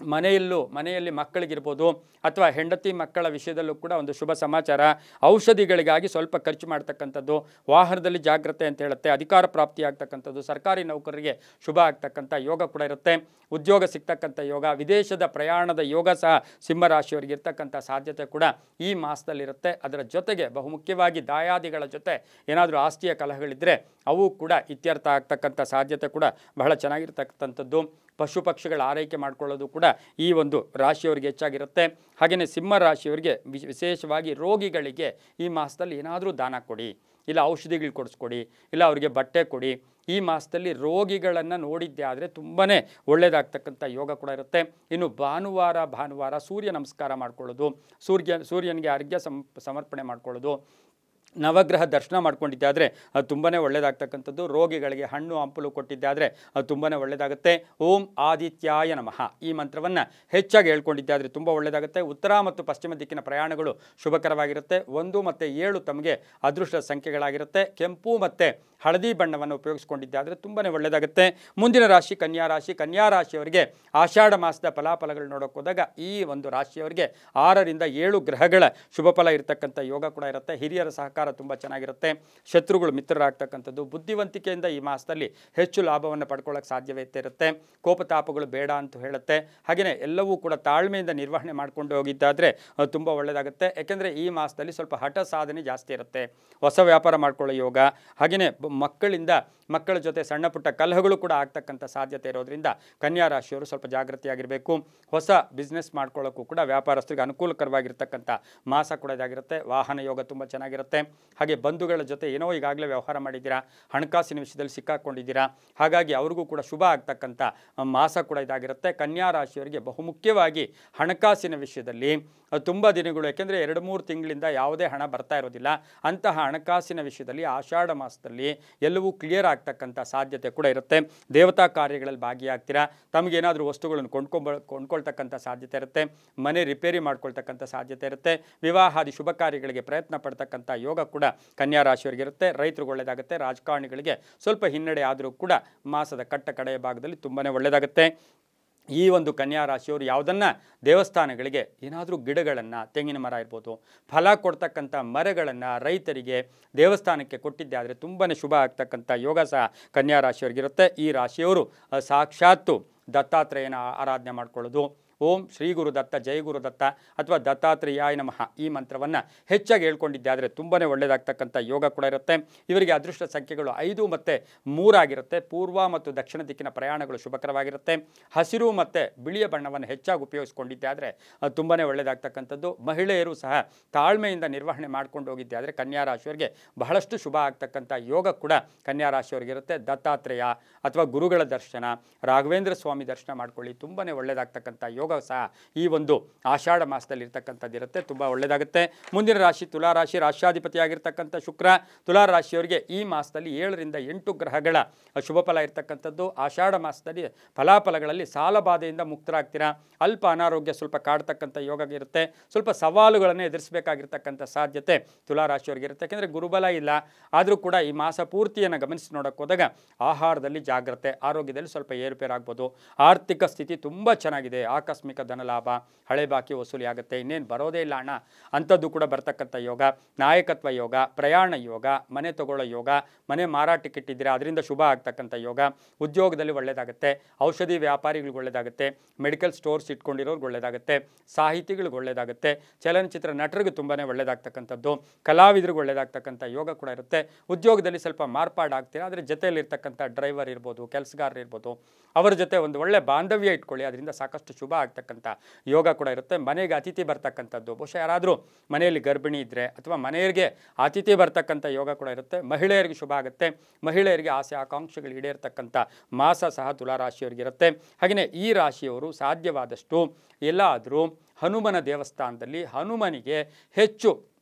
ಮನೆಯಲ್ಲಿ ಮಕ್ಕಳಿಗಿರ್ಬೋದು ಅಥವಾ ಹೆಂಡತಿ ಮಕ್ಕಳ ವಿಷಯದಲ್ಲೂ ಕೂಡ ಒಂದು ಶುಭ ಸಮಾಚಾರ. ಔಷಧಿಗಳಿಗಾಗಿ ಸ್ವಲ್ಪ ಖರ್ಚು ಮಾಡ್ತಕ್ಕಂಥದ್ದು, ವಾಹನದಲ್ಲಿ ಜಾಗ್ರತೆ ಅಂತ ಹೇಳುತ್ತೆ. ಅಧಿಕಾರ ಪ್ರಾಪ್ತಿ ಆಗ್ತಕ್ಕಂಥದ್ದು, ಸರ್ಕಾರಿ ನೌಕರರಿಗೆ ಶುಭ ಆಗ್ತಕ್ಕಂಥ ಯೋಗ ಕೂಡ ಇರುತ್ತೆ. ಉದ್ಯೋಗ ಸಿಗ್ತಕ್ಕಂಥ ಯೋಗ, ವಿದೇಶದ ಪ್ರಯಾಣದ ಯೋಗ ಸಹ ಸಿಂಹರಾಶಿಯವರಿಗೆ ಇರ್ತಕ್ಕಂಥ ಸಾಧ್ಯತೆ ಕೂಡ ಈ ಮಾಸದಲ್ಲಿರುತ್ತೆ. ಅದರ ಜೊತೆಗೆ ಬಹುಮುಖ್ಯವಾಗಿ ದಾಯಾದಿಗಳ ಜೊತೆ ಏನಾದರೂ ಆಸ್ತಿಯ ಕಲಹಗಳಿದ್ದರೆ ಅವು ಕೂಡ ಇತ್ಯರ್ಥ ಆಗ್ತಕ್ಕಂಥ ಸಾಧ್ಯತೆ ಕೂಡ ಬಹಳ ಚೆನ್ನಾಗಿರ್ತಕ್ಕಂಥದ್ದು. ಪಶು ಪಕ್ಷಿಗಳ ಆರೈಕೆ ಮಾಡಿಕೊಳ್ಳೋದು ಕೂಡ ಈ ಒಂದು ರಾಶಿಯವರಿಗೆ ಹೆಚ್ಚಾಗಿರುತ್ತೆ. ಹಾಗೆಯೇ ಸಿಂಹ ರಾಶಿಯವರಿಗೆ ವಿಶೇಷವಾಗಿ ರೋಗಿಗಳಿಗೆ ಈ ಮಾಸದಲ್ಲಿ ಏನಾದರೂ ದಾನ ಕೊಡಿ, ಇಲ್ಲ ಔಷಧಿಗಳು ಕೊಡಿಸ್ಕೊಡಿ, ಇಲ್ಲ ಅವರಿಗೆ ಬಟ್ಟೆ ಕೊಡಿ. ಈ ಮಾಸದಲ್ಲಿ ರೋಗಿಗಳನ್ನು ನೋಡಿದ್ದೆ ಆದರೆ ತುಂಬಾ ಒಳ್ಳೆಯದಾಗ್ತಕ್ಕಂಥ ಯೋಗ ಕೂಡ ಇರುತ್ತೆ. ಇನ್ನು ಭಾನುವಾರ ಸೂರ್ಯ ನಮಸ್ಕಾರ ಮಾಡ್ಕೊಳ್ಳೋದು, ಸೂರ್ಯನಿಗೆ ಅರ್ಘ್ಯ ಸಮರ್ಪಣೆ ಮಾಡ್ಕೊಳ್ಳೋದು, ನವಗ್ರಹ ದರ್ಶನ ಮಾಡ್ಕೊಂಡಿದ್ದೆ ಆದರೆ ಅದು ತುಂಬಾ ಒಳ್ಳೆಯದಾಗ್ತಕ್ಕಂಥದ್ದು. ರೋಗಿಗಳಿಗೆ ಹಣ್ಣು ಹಂಪಲು ಕೊಟ್ಟಿದ್ದೆ ಆದರೆ ಅದು ತುಂಬಾ ಒಳ್ಳೆಯದಾಗುತ್ತೆ. ಓಂ ಆದಿತ್ಯಾಯ ನಮಃ ಈ ಮಂತ್ರವನ್ನು ಹೆಚ್ಚಾಗಿ ಹೇಳ್ಕೊಂಡಿದ್ದೆ ಆದರೆ ತುಂಬ ಒಳ್ಳೆಯದಾಗುತ್ತೆ. ಉತ್ತರ ಮತ್ತು ಪಶ್ಚಿಮ ದಿಕ್ಕಿನ ಪ್ರಯಾಣಗಳು ಶುಭಕರವಾಗಿರುತ್ತೆ. 1 ಮತ್ತು 7 ತಮಗೆ ಅದೃಷ್ಟ ಸಂಖ್ಯೆಗಳಾಗಿರುತ್ತೆ. ಕೆಂಪು ಮತ್ತು ಹಳದಿ ಬಣ್ಣವನ್ನು ಉಪಯೋಗಿಸ್ಕೊಂಡಿದ್ದೆ ಆದರೆ ತುಂಬಾ ಒಳ್ಳೆಯದಾಗುತ್ತೆ. ಮುಂದಿನ ರಾಶಿ ಕನ್ಯಾ ರಾಶಿಯವರಿಗೆ ಆಷಾಢ ಮಾಸದ ಫಲಾಫಲಗಳು ನೋಡೋಕೆ ಹೋದಾಗ ಈ ಒಂದು ರಾಶಿಯವರಿಗೆ 6ರಿಂದ 7 ಗ್ರಹಗಳ ಶುಭ ಫಲ ಇರತಕ್ಕಂಥ ಯೋಗ ಕೂಡ ಇರುತ್ತೆ. ಹಿರಿಯರ ಸಹಕಾರ ತುಂಬ ಚೆನ್ನಾಗಿರುತ್ತೆ. ಶತ್ರುಗಳು ಮಿತ್ರರಾಗ್ತಕ್ಕಂಥದ್ದು. ಬುದ್ಧಿವಂತಿಕೆಯಿಂದ ಈ ಮಾಸದಲ್ಲಿ ಹೆಚ್ಚು ಲಾಭವನ್ನು ಪಡ್ಕೊಳ್ಳೋಕೆ ಸಾಧ್ಯತೆ ಇರುತ್ತೆ. ಕೋಪತಾಪಗಳು ಬೇಡ ಅಂತ ಹೇಳುತ್ತೆ. ಹಾಗೆಯೇ ಎಲ್ಲವೂ ಕೂಡ ತಾಳ್ಮೆಯಿಂದ ನಿರ್ವಹಣೆ ಮಾಡಿಕೊಂಡು ಹೋಗಿದ್ದಾದರೆ ತುಂಬ ಒಳ್ಳೆಯದಾಗುತ್ತೆ. ಯಾಕೆಂದರೆ ಈ ಮಾಸದಲ್ಲಿ ಸ್ವಲ್ಪ ಹಠ ಸಾಧನೆ ಜಾಸ್ತಿ ಇರುತ್ತೆ. ಹೊಸ ವ್ಯಾಪಾರ ಮಾಡ್ಕೊಳ್ಳೋ ಯೋಗ, ಹಾಗೆಯೇ ಮಕ್ಕಳ ಜೊತೆ ಸಣ್ಣ ಪುಟ್ಟ ಕಲಹಗಳು ಕೂಡ ಆಗ್ತಕ್ಕಂಥ ಸಾಧ್ಯತೆ ಇರೋದ್ರಿಂದ ಕನ್ಯಾ ರಾಶಿಯವರು ಸ್ವಲ್ಪ ಜಾಗೃತಿಯಾಗಿರಬೇಕು. ಹೊಸ ಬಿಸ್ನೆಸ್ ಮಾಡ್ಕೊಳ್ಳೋಕ್ಕೂ ಕೂಡ ವ್ಯಾಪಾರಸ್ಥರಿಗೆ ಅನುಕೂಲಕರವಾಗಿರ್ತಕ್ಕಂಥ ಮಾಸ ಕೂಡ ಇದಾಗಿರುತ್ತೆ. ವಾಹನ ಯೋಗ ತುಂಬ ಚೆನ್ನಾಗಿರುತ್ತೆ. ಹಾಗೆ ಬಂಧುಗಳ ಜೊತೆ ಏನೋ ಈಗಾಗಲೇ ವ್ಯವಹಾರ ಮಾಡಿದ್ದೀರಾ, ಹಣಕಾಸಿನ ವಿಷಯದಲ್ಲಿ ಸಿಕ್ಕಾಕೊಂಡಿದ್ದೀರಾ, ಹಾಗಾಗಿ ಅವ್ರಿಗೂ ಕೂಡ ಶುಭ ಆಗ್ತಕ್ಕಂಥ ಮಾಸ ಕೂಡ ಇದಾಗಿರುತ್ತೆ. ಕನ್ಯಾ ರಾಶಿಯವರಿಗೆ ಬಹುಮುಖ್ಯವಾಗಿ ಹಣಕಾಸಿನ ವಿಷಯದಲ್ಲಿ ತುಂಬ ದಿನಗಳು, ಯಾಕೆಂದರೆ 2-3 ತಿಂಗಳಿಂದ ಯಾವುದೇ ಹಣ ಬರ್ತಾ ಇರೋದಿಲ್ಲ. ಅಂತಹ ಹಣಕಾಸಿನ ವಿಷಯದಲ್ಲಿ ಆಷಾಢ ಮಾಸದಲ್ಲಿ ಎಲ್ಲವೂ ಕ್ಲಿಯರ್ ಆಗ್ತಕ್ಕಂಥ ಸಾಧ್ಯತೆ ಕೂಡ ಇರುತ್ತೆ. ದೇವತಾ ಕಾರ್ಯಗಳಲ್ಲಿ ಭಾಗಿಯಾಗ್ತೀರಾ. ತಮಗೇನಾದರೂ ವಸ್ತುಗಳನ್ನು ಕೊಂಡ್ಕೊಳ್ತಕ್ಕಂಥ ಸಾಧ್ಯತೆ ಇರುತ್ತೆ. ಮನೆ ರಿಪೇರಿ ಮಾಡ್ಕೊಳ್ತಕ್ಕಂಥ ಸಾಧ್ಯತೆ ಇರುತ್ತೆ. ವಿವಾಹಾದಿ ಶುಭ ಕಾರ್ಯಗಳಿಗೆ ಪ್ರಯತ್ನ ಪಡ್ತಕ್ಕಂಥ ಯೋಗ ಕೂಡ ಕನ್ಯಾ ರಾಶಿಯವರಿಗಿರುತ್ತೆ. ರೈತರಿಗೆ ಒಳ್ಳೆಯದಾಗುತ್ತೆ. ರಾಜಕಾರಣಿಗಳಿಗೆ ಸ್ವಲ್ಪ ಹಿನ್ನಡೆ ಆದರೂ ಕೂಡ ಮಾಸದ ಕಡೆಯ ಭಾಗದಲ್ಲಿ ತುಂಬಾ ಒಳ್ಳೆಯದಾಗುತ್ತೆ. ಈ ಒಂದು ಕನ್ಯಾ ರಾಶಿಯವರು ಯಾವುದನ್ನು ದೇವಸ್ಥಾನಗಳಿಗೆ ಏನಾದರೂ ಗಿಡಗಳನ್ನು, ತೆಂಗಿನ ಮರ ಇರ್ಬೋದು, ಫಲ ಕೊಡ್ತಕ್ಕಂಥ ಮರಗಳನ್ನು ರೈತರಿಗೆ ದೇವಸ್ಥಾನಕ್ಕೆ ಕೊಟ್ಟಿದ್ದೆ ಆದರೆ ತುಂಬಾ ಶುಭ ಆಗ್ತಕ್ಕಂಥ ಯೋಗ ಸಹ ಕನ್ಯಾ ರಾಶಿಯವರಿಗಿರುತ್ತೆ. ಈ ರಾಶಿಯವರು ಸಾಕ್ಷಾತ್ತು ದತ್ತಾತ್ರೇಯನ ಆರಾಧನೆ ಮಾಡ್ಕೊಳ್ಳೋದು, ಓಂ ಶ್ರೀ ಗುರುದತ್ತ ಜೈ ಗುರುದತ್ತ ಅಥವಾ ದತ್ತಾತ್ರೇಯಾಯ ನಮಃ ಈ ಮಂತ್ರವನ್ನು ಹೆಚ್ಚಾಗಿ ಹೇಳ್ಕೊಂಡಿದ್ದೆ ಆದರೆ ತುಂಬಾ ಒಳ್ಳೆಯದಾಗ್ತಕ್ಕಂಥ ಯೋಗ ಕೂಡ ಇರುತ್ತೆ. ಇವರಿಗೆ ಅದೃಷ್ಟ ಸಂಖ್ಯೆಗಳು 5 ಮತ್ತು 3 ಆಗಿರುತ್ತೆ. ಪೂರ್ವ ಮತ್ತು ದಕ್ಷಿಣ ದಿಕ್ಕಿನ ಪ್ರಯಾಣಗಳು ಶುಭಕರವಾಗಿರುತ್ತೆ. ಹಸಿರು ಮತ್ತು ಬಿಳಿಯ ಬಣ್ಣವನ್ನು ಹೆಚ್ಚಾಗಿ ಉಪಯೋಗಿಸ್ಕೊಂಡಿದ್ದೆ ಆದರೆ ಅದು ತುಂಬಾ ಒಳ್ಳೆಯದಾಗ್ತಕ್ಕಂಥದ್ದು. ಮಹಿಳೆಯರು ಸಹ ತಾಳ್ಮೆಯಿಂದ ನಿರ್ವಹಣೆ ಮಾಡ್ಕೊಂಡು ಹೋಗಿದ್ದೆ ಆದರೆ ಕನ್ಯಾ ರಾಶಿಯವರಿಗೆ ಬಹಳಷ್ಟು ಶುಭ ಆಗ್ತಕ್ಕಂಥ ಯೋಗ ಕೂಡ ಕನ್ಯಾ ರಾಶಿಯವರಿಗಿರುತ್ತೆ. ದತ್ತಾತ್ರೇಯ ಅಥವಾ ಗುರುಗಳ ದರ್ಶನ, ರಾಘವೇಂದ್ರ ಸ್ವಾಮಿ ದರ್ಶನ ಮಾಡ್ಕೊಳ್ಳಿ, ತುಂಬಾ ಒಳ್ಳೆಯದಾಗ್ತಕ್ಕಂಥ ಯೋಗ ಯೋಗ ಸಹ ಈ ಒಂದು ಆಷಾಢ ಮಾಸದಲ್ಲಿ ಇರ್ತಕ್ಕಂಥದ್ದು ಇರುತ್ತೆ, ತುಂಬ ಒಳ್ಳೆಯದಾಗುತ್ತೆ. ಮುಂದಿನ ರಾಶಿ ತುಲಾ ರಾಶಿ, ರಾಶ್ಯಾಧಿಪತಿಯಾಗಿರ್ತಕ್ಕಂಥ ಶುಕ್ರ. ತುಲಾ ರಾಶಿಯವರಿಗೆ ಈ ಮಾಸದಲ್ಲಿ 7ರಿಂದ 8 ಗ್ರಹಗಳ ಶುಭ ಫಲ ಇರ್ತಕ್ಕಂಥದ್ದು. ಆಷಾಢ ಮಾಸದಲ್ಲಿ ಫಲಾಫಲಗಳಲ್ಲಿ ಸಾಲಬಾಧೆಯಿಂದ ಮುಕ್ತರಾಗ್ತೀರಾ. ಅಲ್ಪ ಅನಾರೋಗ್ಯ ಸ್ವಲ್ಪ ಕಾಡ್ತಕ್ಕಂಥ ಯೋಗ ಇರುತ್ತೆ. ಸ್ವಲ್ಪ ಸವಾಲುಗಳನ್ನು ಎದುರಿಸಬೇಕಾಗಿರ್ತಕ್ಕಂಥ ಸಾಧ್ಯತೆ ತುಲಾ ರಾಶಿಯವರಿಗೆ ಇರುತ್ತೆ. ಯಾಕೆಂದರೆ ಗುರುಬಲ ಇಲ್ಲ, ಆದರೂ ಕೂಡ ಈ ಮಾಸ ಪೂರ್ತಿಯನ್ನು ಗಮನಿಸಿ ನೋಡೋಕೆ ಹೋದಾಗ ಆಹಾರದಲ್ಲಿ ಜಾಗ್ರತೆ, ಆರೋಗ್ಯದಲ್ಲಿ ಸ್ವಲ್ಪ ಏರುಪೇರಾಗ್ಬೋದು. ಆರ್ಥಿಕ ಸ್ಥಿತಿ ತುಂಬ ಚೆನ್ನಾಗಿದೆ, ಆಕಸ್ಮಿಕ ಧನಲಾಭ, ಹಳೆ ಬಾಕಿ ವಸೂಲಿ ಆಗುತ್ತೆ, ಇನ್ನೇನು ಬರೋದೇ ಇಲ್ಲ ಹಣ ಅಂಥದ್ದು ಕೂಡ ಬರ್ತಕ್ಕಂಥ ಯೋಗ. ನಾಯಕತ್ವ ಯೋಗ, ಪ್ರಯಾಣ ಯೋಗ, ಮನೆ ತಗೊಳ್ಳೋ ಯೋಗ, ಮನೆ ಮಾರಾಟಕ್ಕೆ ಇಟ್ಟಿದ್ದೀರಾ ಅದರಿಂದ ಶುಭ ಆಗ್ತಕ್ಕಂಥ ಯೋಗ. ಉದ್ಯೋಗದಲ್ಲಿ ಒಳ್ಳೆಯದಾಗುತ್ತೆ, ಔಷಧಿ ವ್ಯಾಪಾರಿಗಳಿಗೆ ಒಳ್ಳೆಯದಾಗುತ್ತೆ, ಮೆಡಿಕಲ್ ಸ್ಟೋರ್ಸ್ ಇಟ್ಕೊಂಡಿರೋರ್ಗೆ ಒಳ್ಳೆಯದಾಗುತ್ತೆ, ಸಾಹಿತಿಗಳಿಗೆ ಒಳ್ಳೆಯದಾಗುತ್ತೆ, ಚಲನಚಿತ್ರ ನಟರಿಗೂ ತುಂಬಾ ಒಳ್ಳೆಯದಾಗ್ತಕ್ಕಂಥದ್ದು, ಕಲಾವಿದರಿಗೆ ಒಳ್ಳೆಯದಾಗ್ತಕ್ಕಂಥ ಯೋಗ ಕೂಡ ಇರುತ್ತೆ. ಉದ್ಯೋಗದಲ್ಲಿ ಸ್ವಲ್ಪ ಮಾರ್ಪಾಡಾಗ್ತೀರಾ, ಆದರೆ ಜೊತೆಯಲ್ಲಿರ್ತಕ್ಕಂಥ ಡ್ರೈವರ್ ಇರ್ಬೋದು, ಕೆಲಸಗಾರರು ಇರ್ಬೋದು, ಅವರ ಜೊತೆ ಒಂದು ಒಳ್ಳೆ ಬಾಂಧವ್ಯ ಇಟ್ಕೊಳ್ಳಿ, ಅದರಿಂದ ಸಾಕಷ್ಟು ಶುಭ ಆಗ್ತಕ್ಕಂಥ ಯೋಗ ಕೂಡ ಇರುತ್ತೆ. ಮನೆಗೆ ಅತಿಥಿ ಬರ್ತಕ್ಕಂಥದ್ದು, ಬಹುಶಃ ಯಾರಾದರೂ ಮನೆಯಲ್ಲಿ ಗರ್ಭಿಣಿ ಇದ್ದರೆ ಅಥವಾ ಮನೆಯವರಿಗೆ ಅತಿಥಿ ಬರ್ತಕ್ಕಂಥ ಯೋಗ ಕೂಡ ಇರುತ್ತೆ. ಮಹಿಳೆಯರಿಗೆ ಶುಭ ಆಗುತ್ತೆ, ಮಹಿಳೆಯರಿಗೆ ಆಸೆ ಆಕಾಂಕ್ಷೆಗಳು ಈಡೇರ್ತಕ್ಕಂಥ ಮಾಸ ಸಹ ತುಲಾ ರಾಶಿಯವರಿಗಿರುತ್ತೆ. ಹಾಗೆಯೇ ಈ ರಾಶಿಯವರು ಸಾಧ್ಯವಾದಷ್ಟು ಎಲ್ಲಾದರೂ ಹನುಮನ ದೇವಸ್ಥಾನದಲ್ಲಿ ಹನುಮನಿಗೆ ಹೆಚ್ಚು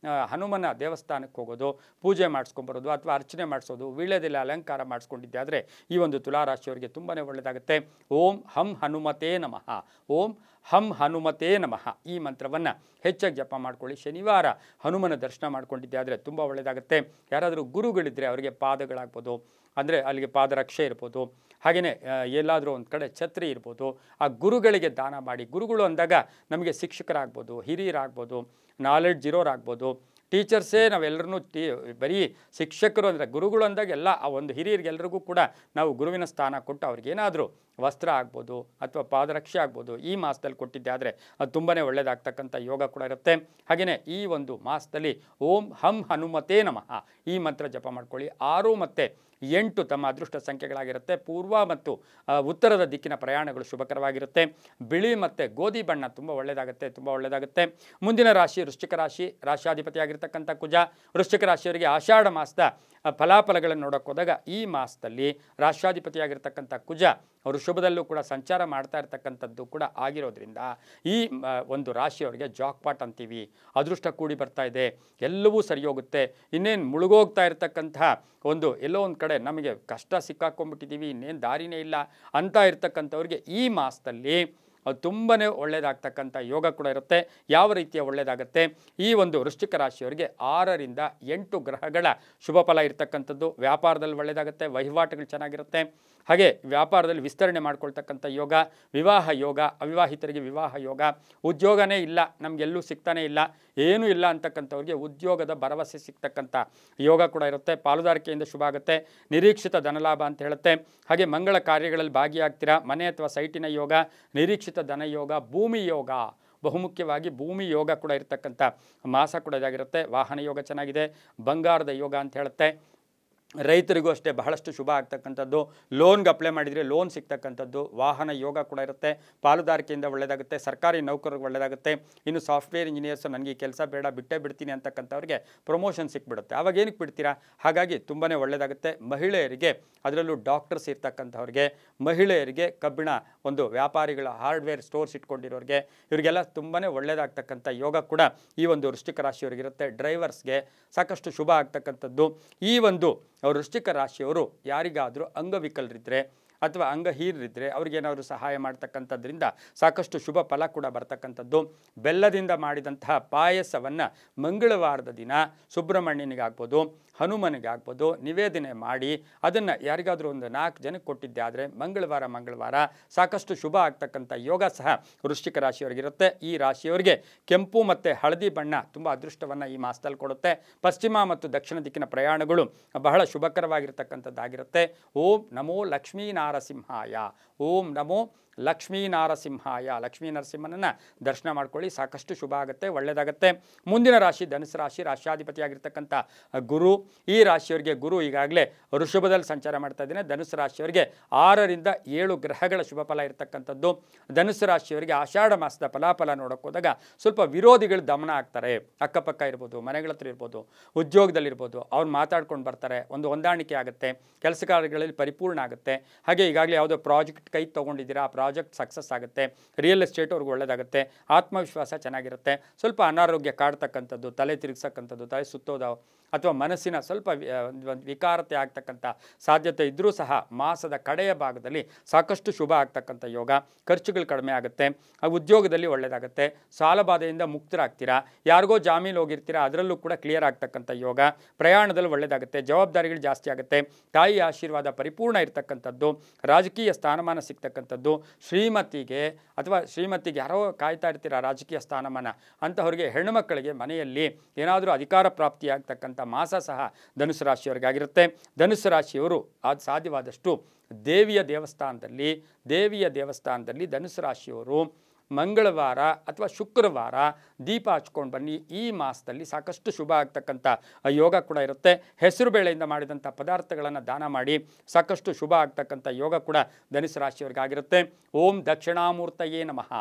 ಹನುಮನ ದೇವಸ್ಥಾನಕ್ಕೆ ಹೋಗೋದು, ಪೂಜೆ ಮಾಡಿಸ್ಕೊಂಬರೋದು ಅಥವಾ ಅರ್ಚನೆ ಮಾಡಿಸೋದು, ವೀಳ್ಯದೆಲೆ ಅಲಂಕಾರ ಮಾಡಿಸ್ಕೊಂಡಿದ್ದೆ ಆದರೆ ಈ ಒಂದು ತುಲಾ ರಾಶಿಯವರಿಗೆ ತುಂಬಾ ಒಳ್ಳೆಯದಾಗುತ್ತೆ. ಓಂ ಹಂ ಹನುಮತೇ ನಮಃ, ಓಂ ಹಂ ಹನುಮತೇ ನಮಃ ಈ ಮಂತ್ರವನ್ನು ಹೆಚ್ಚಾಗಿ ಜಪ ಮಾಡ್ಕೊಳ್ಳಿ. ಶನಿವಾರ ಹನುಮನ ದರ್ಶನ ಮಾಡ್ಕೊಂಡಿದ್ದೆ ಆದರೆ ತುಂಬ ಒಳ್ಳೆಯದಾಗುತ್ತೆ. ಯಾರಾದರೂ ಗುರುಗಳಿದ್ದರೆ ಅವರಿಗೆ ಪಾದಗಳಾಗ್ಬೋದು, ಅಂದರೆ ಅಲ್ಲಿಗೆ ಪಾದರಕ್ಷೆ ಇರ್ಬೋದು, ಹಾಗೆಯೇ ಎಲ್ಲಾದರೂ ಒಂದು ಕಡೆ ಛತ್ರಿ ಇರ್ಬೋದು, ಆ ಗುರುಗಳಿಗೆ ದಾನ ಮಾಡಿ. ಗುರುಗಳು ಅಂದಾಗ ನಮಗೆ ಶಿಕ್ಷಕರಾಗ್ಬೋದು, ಹಿರಿಯರಾಗ್ಬೋದು, ನಾಲೆಡ್ಜ್ ಇರೋರಾಗ್ಬೋದು, ಟೀಚರ್ಸೇ ನಾವೆಲ್ಲರೂ ಬರೀ ಶಿಕ್ಷಕರು ಅಂದರೆ ಗುರುಗಳು ಅಂದಾಗ ಎಲ್ಲ ಆ ಒಂದು ಹಿರಿಯರಿಗೆಲ್ಲರಿಗೂ ಕೂಡ ನಾವು ಗುರುವಿನ ಸ್ಥಾನ ಕೊಟ್ಟು ಅವ್ರಿಗೇನಾದರೂ ವಸ್ತ್ರ ಆಗ್ಬೋದು ಅಥವಾ ಪಾದರಕ್ಷೆ ಆಗ್ಬೋದು ಈ ಮಾಸದಲ್ಲಿ ಕೊಟ್ಟಿದ್ದೆ ಆದರೆ ಅದು ತುಂಬಾ ಒಳ್ಳೆಯದಾಗ್ತಕ್ಕಂಥ ಯೋಗ ಕೂಡ ಇರುತ್ತೆ. ಹಾಗೆಯೇ ಈ ಒಂದು ಮಾಸದಲ್ಲಿ ಓಂ ಹಂ ಹನುಮತೇ ನಮಃ ಈ ಮಂತ್ರ ಜಪ ಮಾಡ್ಕೊಳ್ಳಿ. 6 ಮತ್ತು 8 ತಮ್ಮ ಅದೃಷ್ಟ ಸಂಖ್ಯೆಗಳಾಗಿರುತ್ತೆ. ಪೂರ್ವ ಮತ್ತು ಉತ್ತರದ ದಿಕ್ಕಿನ ಪ್ರಯಾಣಗಳು ಶುಭಕರವಾಗಿರುತ್ತೆ. ಬಿಳಿ ಮತ್ತು ಗೋಧಿ ಬಣ್ಣ ತುಂಬ ಒಳ್ಳೆಯದಾಗುತ್ತೆ, ತುಂಬ ಒಳ್ಳೆಯದಾಗುತ್ತೆ. ಮುಂದಿನ ರಾಶಿ ವೃಶ್ಚಿಕ ರಾಶಿ, ರಾಶ್ಯಾಧಿಪತಿಯಾಗಿರ್ತಕ್ಕಂಥ ಕುಜ. ವೃಶ್ಚಿಕ ರಾಶಿಯವರಿಗೆ ಆಷಾಢ ಮಾಸದ ಫಲಾಫಲಗಳನ್ನು ನೋಡೋಕೆ ಹೋದಾಗ ಈ ಮಾಸದಲ್ಲಿ ರಾಶ್ಯಾಧಿಪತಿಯಾಗಿರ್ತಕ್ಕಂಥ ಕುಜ ಅವರು ಶುಭದಲ್ಲೂ ಕೂಡ ಸಂಚಾರ ಮಾಡ್ತಾ ಇರ್ತಕ್ಕಂಥದ್ದು ಕೂಡ ಆಗಿರೋದ್ರಿಂದ ಈ ಒಂದು ರಾಶಿಯವರಿಗೆ ಜಾಕ್ಪಾಟ್ ಅಂತೀವಿ, ಅದೃಷ್ಟ ಕೂಡಿ ಬರ್ತಾ ಇದೆ, ಎಲ್ಲವೂ ಸರಿ ಹೋಗುತ್ತೆ. ಇನ್ನೇನು ಮುಳುಗೋಗ್ತಾ ಇರ್ತಕ್ಕಂತಹ ಒಂದು ಎಲ್ಲೋ ಒಂದು ಕಡೆ ನಮಗೆ ಕಷ್ಟ ಸಿಕ್ಕಾಕೊಂಡ್ಬಿಟ್ಟಿದ್ದೀವಿ, ಇನ್ನೇನು ದಾರಿನೇ ಇಲ್ಲ ಅಂತ ಇರ್ತಕ್ಕಂಥವ್ರಿಗೆ ಈ ಮಾಸದಲ್ಲಿ ತುಂಬಾ ಒಳ್ಳೆಯದಾಗ್ತಕ್ಕಂಥ ಯೋಗ ಕೂಡ ಇರುತ್ತೆ. ಯಾವ ರೀತಿಯ ಒಳ್ಳೆಯದಾಗುತ್ತೆ? ಈ ಒಂದು ವೃಶ್ಚಿಕ ರಾಶಿಯವರಿಗೆ 6ರಿಂದ 8 ಗ್ರಹಗಳ ಶುಭ ಫಲ ಇರ್ತಕ್ಕಂಥದ್ದು. ವ್ಯಾಪಾರದಲ್ಲಿ ಒಳ್ಳೆಯದಾಗುತ್ತೆ, ವಹಿವಾಟುಗಳು ಚೆನ್ನಾಗಿರುತ್ತೆ. ಹಾಗೆ ವ್ಯಾಪಾರದಲ್ಲಿ ವಿಸ್ತರಣೆ ಮಾಡ್ಕೊಳ್ತಕ್ಕಂಥ ಯೋಗ, ವಿವಾಹ ಯೋಗ, ಅವಿವಾಹಿತರಿಗೆ ವಿವಾಹ ಯೋಗ, ಉದ್ಯೋಗನೇ ಇಲ್ಲ ನಮಗೆಲ್ಲೂ ಸಿಗ್ತಾನೇ ಇಲ್ಲ, ಏನೂ ಇಲ್ಲ ಅಂತಕ್ಕಂಥವ್ರಿಗೆ ಉದ್ಯೋಗದ ಭರವಸೆ ಸಿಗ್ತಕ್ಕಂಥ ಯೋಗ ಕೂಡ ಇರುತ್ತೆ. ಪಾಲುದಾರಿಕೆಯಿಂದ ಶುಭ ಆಗುತ್ತೆ, ನಿರೀಕ್ಷಿತ ಧನಲಾಭ ಅಂತ ಹೇಳುತ್ತೆ. ಹಾಗೆ ಮಂಗಳ ಕಾರ್ಯಗಳಲ್ಲಿ ಭಾಗಿಯಾಗ್ತೀರಾ. ಮನೆ ಅಥವಾ ಸೈಟಿನ ಯೋಗ, ನಿರೀಕ್ಷಿತ ಧನ ಯೋಗ, ಭೂಮಿ ಯೋಗ, ಬಹುಮುಖ್ಯವಾಗಿ ಭೂಮಿ ಯೋಗ ಕೂಡ ಇರತಕ್ಕಂಥ ಮಾಸ ಕೂಡ ಇದಾಗಿರುತ್ತೆ. ವಾಹನ ಯೋಗ ಚೆನ್ನಾಗಿದೆ, ಬಂಗಾರದ ಯೋಗ ಅಂತ ಹೇಳುತ್ತೆ. ರೈತರಿಗೂ ಅಷ್ಟೇ ಬಹಳಷ್ಟು ಶುಭ ಆಗ್ತಕ್ಕಂಥದ್ದು. ಲೋನ್ಗೆ ಅಪ್ಲೈ ಮಾಡಿದರೆ ಲೋನ್ ಸಿಗ್ತಕ್ಕಂಥದ್ದು, ವಾಹನ ಯೋಗ ಕೂಡ ಇರುತ್ತೆ. ಪಾಲುದಾರಿಕೆಯಿಂದ ಒಳ್ಳೆಯದಾಗುತ್ತೆ. ಸರ್ಕಾರಿ ನೌಕರರಿಗೆ ಒಳ್ಳೆಯದಾಗುತ್ತೆ. ಇನ್ನು ಸಾಫ್ಟ್ವೇರ್ ಇಂಜಿನಿಯರ್ಸ್ ನನಗೆ ಈ ಕೆಲಸ ಬೇಡ ಬಿಟ್ಟೇ ಬಿಡ್ತೀನಿ ಅಂತಕ್ಕಂಥವ್ರಿಗೆ ಪ್ರಮೋಷನ್ ಸಿಕ್ಬಿಡುತ್ತೆ. ಆವಾಗ ಏನಕ್ಕೆ ಬಿಡ್ತೀರಾ? ಹಾಗಾಗಿ ತುಂಬಾ ಒಳ್ಳೆಯದಾಗುತ್ತೆ. ಮಹಿಳೆಯರಿಗೆ, ಅದರಲ್ಲೂ ಡಾಕ್ಟರ್ಸ್ ಇರ್ತಕ್ಕಂಥವ್ರಿಗೆ, ಮಹಿಳೆಯರಿಗೆ, ಕಬ್ಬಿಣ ಒಂದು ವ್ಯಾಪಾರಿಗಳ ಹಾರ್ಡ್ವೇರ್ ಸ್ಟೋರ್ಸ್ ಇಟ್ಕೊಂಡಿರೋರಿಗೆ, ಇವರಿಗೆಲ್ಲ ತುಂಬಾ ಒಳ್ಳೆಯದಾಗ್ತಕ್ಕಂಥ ಯೋಗ ಕೂಡ ಈ ಒಂದು ವೃಶ್ಚಿಕ ರಾಶಿಯವರಿಗಿರುತ್ತೆ. ಡ್ರೈವರ್ಸ್ಗೆ ಸಾಕಷ್ಟು ಶುಭ ಆಗ್ತಕ್ಕಂಥದ್ದು. ಈ ಒಂದು ವೃಶ್ಚಿಕ ರಾಶಿಯವರು ಯಾರಿಗಾದರೂ ಅಂಗವಿಕಲರಿದ್ದರೆ ಅಥವಾ ಅಂಗಹೀನರಿದ್ದರೆ ಅವ್ರಿಗೇನಾದರೂ ಸಹಾಯ ಮಾಡ್ತಕ್ಕಂಥದ್ರಿಂದ ಸಾಕಷ್ಟು ಶುಭ ಫಲ ಕೂಡ ಬರ್ತಕ್ಕಂಥದ್ದು. ಬೆಲ್ಲದಿಂದ ಮಾಡಿದಂತಹ ಪಾಯಸವನ್ನು ಮಂಗಳವಾರದ ದಿನ ಸುಬ್ರಹ್ಮಣ್ಯನಿಗಾಗ್ಬೋದು, ಹನುಮನಿಗಾಗ್ಬೋದು ನಿವೇದನೆ ಮಾಡಿ ಅದನ್ನು ಯಾರಿಗಾದರೂ ಒಂದು 4 ಜನಕ್ಕೆ ಕೊಟ್ಟಿದ್ದೆ ಆದರೆ ಮಂಗಳವಾರ ಸಾಕಷ್ಟು ಶುಭ ಆಗ್ತಕ್ಕಂಥ ಯೋಗ ಸಹ ವೃಶ್ಚಿಕ ರಾಶಿಯವರಿಗಿರುತ್ತೆ. ಈ ರಾಶಿಯವರಿಗೆ ಕೆಂಪು ಮತ್ತು ಹಳದಿ ಬಣ್ಣ ತುಂಬ ಅದೃಷ್ಟವನ್ನು ಈ ಮಾಸದಲ್ಲಿ ಕೊಡುತ್ತೆ. ಪಶ್ಚಿಮ ಮತ್ತು ದಕ್ಷಿಣ ದಿಕ್ಕಿನ ಪ್ರಯಾಣಗಳು ಬಹಳ ಶುಭಕರವಾಗಿರ್ತಕ್ಕಂಥದ್ದಾಗಿರುತ್ತೆ. ಓಂ ನಮೋ ಲಕ್ಷ್ಮೀ ನಾರಸಿಂಹಾಯ, ಓಂ ನಮೋ ಲಕ್ಷ್ಮೀ ನಾರಸಿಂಹಾಯ, ಲಕ್ಷ್ಮೀ ನರಸಿಂಹನನ್ನು ದರ್ಶನ ಮಾಡ್ಕೊಳ್ಳಿ, ಸಾಕಷ್ಟು ಶುಭ ಆಗುತ್ತೆ, ಒಳ್ಳೆಯದಾಗುತ್ತೆ. ಮುಂದಿನ ರಾಶಿ ಧನುಸು ರಾಶಿ, ರಾಶ್ಯಾಧಿಪತಿಯಾಗಿರ್ತಕ್ಕಂಥ ಗುರು. ಈ ರಾಶಿಯವರಿಗೆ ಗುರು ಈಗಾಗಲೇ ಋಷಭದಲ್ಲಿ ಸಂಚಾರ ಮಾಡ್ತಾ ಇದ್ದೇನೆ. ಧನುಸು ರಾಶಿಯವರಿಗೆ 6ರಿಂದ 7 ಗ್ರಹಗಳ ಶುಭ ಫಲ ಇರತಕ್ಕಂಥದ್ದು. ಧನುಸು ರಾಶಿಯವರಿಗೆ ಆಷಾಢ ಮಾಸದ ಫಲಾಫಲ ನೋಡೋಕೆ ಹೋದಾಗ ಸ್ವಲ್ಪ ವಿರೋಧಿಗಳು ದಮನ ಆಗ್ತಾರೆ. ಅಕ್ಕಪಕ್ಕ ಇರ್ಬೋದು, ಮನೆಗಳ ಹತ್ರ ಇರ್ಬೋದು, ಉದ್ಯೋಗದಲ್ಲಿರ್ಬೋದು, ಅವ್ರು ಮಾತಾಡ್ಕೊಂಡು ಬರ್ತಾರೆ, ಒಂದು ಹೊಂದಾಣಿಕೆ ಆಗುತ್ತೆ, ಕೆಲಸ ಕಾರ್ಯಗಳಲ್ಲಿ ಪರಿಪೂರ್ಣ ಆಗುತ್ತೆ. ಹಾಗೆ ಈಗಾಗಲೇ ಯಾವುದೋ ಪ್ರಾಜೆಕ್ಟ್ ಕೈ ತೊಗೊಂಡಿದ್ದೀರಾ, ಆ ಪ್ರಾಜೆಕ್ಟ್ ಸಕ್ಸಸ್ ಆಗುತ್ತೆ. ರಿಯಲ್ ಎಸ್ಟೇಟ್ ಅವ್ರಿಗೆ ಒಳ್ಳೆಯದಾಗುತ್ತೆ. ಆತ್ಮವಿಶ್ವಾಸ ಚೆನ್ನಾಗಿರುತ್ತೆ. ಸ್ವಲ್ಪ ಅನಾರೋಗ್ಯ ಕಾಡ್ತಕ್ಕಂಥದ್ದು, ತಲೆ ತಿರುಗಿಸಕ್ಕಂಥದ್ದು, ತಲೆ ಸುತ್ತೋದು ಅಥವಾ ಮನಸ್ಸಿನ ಸ್ವಲ್ಪ ಒಂದು ವಿಕಾರತೆ ಆಗ್ತಕ್ಕಂಥ ಸಾಧ್ಯತೆ ಇದ್ದರೂ ಸಹ ಮಾಸದ ಕಡೆಯ ಭಾಗದಲ್ಲಿ ಸಾಕಷ್ಟು ಶುಭ ಆಗ್ತಕ್ಕಂಥ ಯೋಗ. ಖರ್ಚುಗಳು ಕಡಿಮೆ ಆಗುತ್ತೆ. ಉದ್ಯೋಗದಲ್ಲಿ ಒಳ್ಳೆಯದಾಗುತ್ತೆ. ಸಾಲಬಾಧೆಯಿಂದ ಮುಕ್ತರಾಗ್ತೀರಾ. ಯಾರಿಗೋ ಜಾಮೀನು ಹೋಗಿರ್ತೀರಾ, ಅದರಲ್ಲೂ ಕೂಡ ಕ್ಲಿಯರ್ ಆಗ್ತಕ್ಕಂಥ ಯೋಗ. ಪ್ರಯಾಣದಲ್ಲಿ ಒಳ್ಳೆಯದಾಗುತ್ತೆ. ಜವಾಬ್ದಾರಿಗಳು ಜಾಸ್ತಿ ಆಗುತ್ತೆ. ತಾಯಿ ಆಶೀರ್ವಾದ ಪರಿಪೂರ್ಣ ಇರ್ತಕ್ಕಂಥದ್ದು. ರಾಜಕೀಯ ಸ್ಥಾನಮಾನ ಸಿಗ್ತಕ್ಕಂಥದ್ದು. ಶ್ರೀಮತಿಗೆ ಯಾರೋ ಕಾಯ್ತಾ ಇರ್ತೀರಾ ರಾಜಕೀಯ ಸ್ಥಾನಮಾನ ಅಂತಹವರಿಗೆ, ಹೆಣ್ಣು ಮಕ್ಕಳಿಗೆ ಮನೆಯಲ್ಲಿ ಏನಾದರೂ ಅಧಿಕಾರ ಪ್ರಾಪ್ತಿಯಾಗ್ತಕ್ಕಂಥ ಮಾಸ ಸಹ ಧನುಸು ರಾಶಿಯವರಿಗಾಗಿರುತ್ತೆ. ಧನುಸು ರಾಶಿಯವರು ಅದು ಸಾಧ್ಯವಾದಷ್ಟು ದೇವಿಯ ದೇವಸ್ಥಾನದಲ್ಲಿ ಧನುಸು ರಾಶಿಯವರು ಮಂಗಳವಾರ ಅಥವಾ ಶುಕ್ರವಾರ ದೀಪ ಹಚ್ಕೊಂಡು ಬನ್ನಿ. ಈ ಮಾಸದಲ್ಲಿ ಸಾಕಷ್ಟು ಶುಭ ಆಗ್ತಕ್ಕಂಥ ಯೋಗ ಕೂಡ ಇರುತ್ತೆ. ಹೆಸರು ಬೇಳೆಯಿಂದ ಮಾಡಿದಂಥ ಪದಾರ್ಥಗಳನ್ನು ದಾನ ಮಾಡಿ ಸಾಕಷ್ಟು ಶುಭ ಆಗ್ತಕ್ಕಂಥ ಯೋಗ ಕೂಡ ಧನುಸು ರಾಶಿಯವರಿಗಾಗಿರುತ್ತೆ. ಓಂ ದಕ್ಷಿಣಾಮೂರ್ತಯೇ ನಮಃ.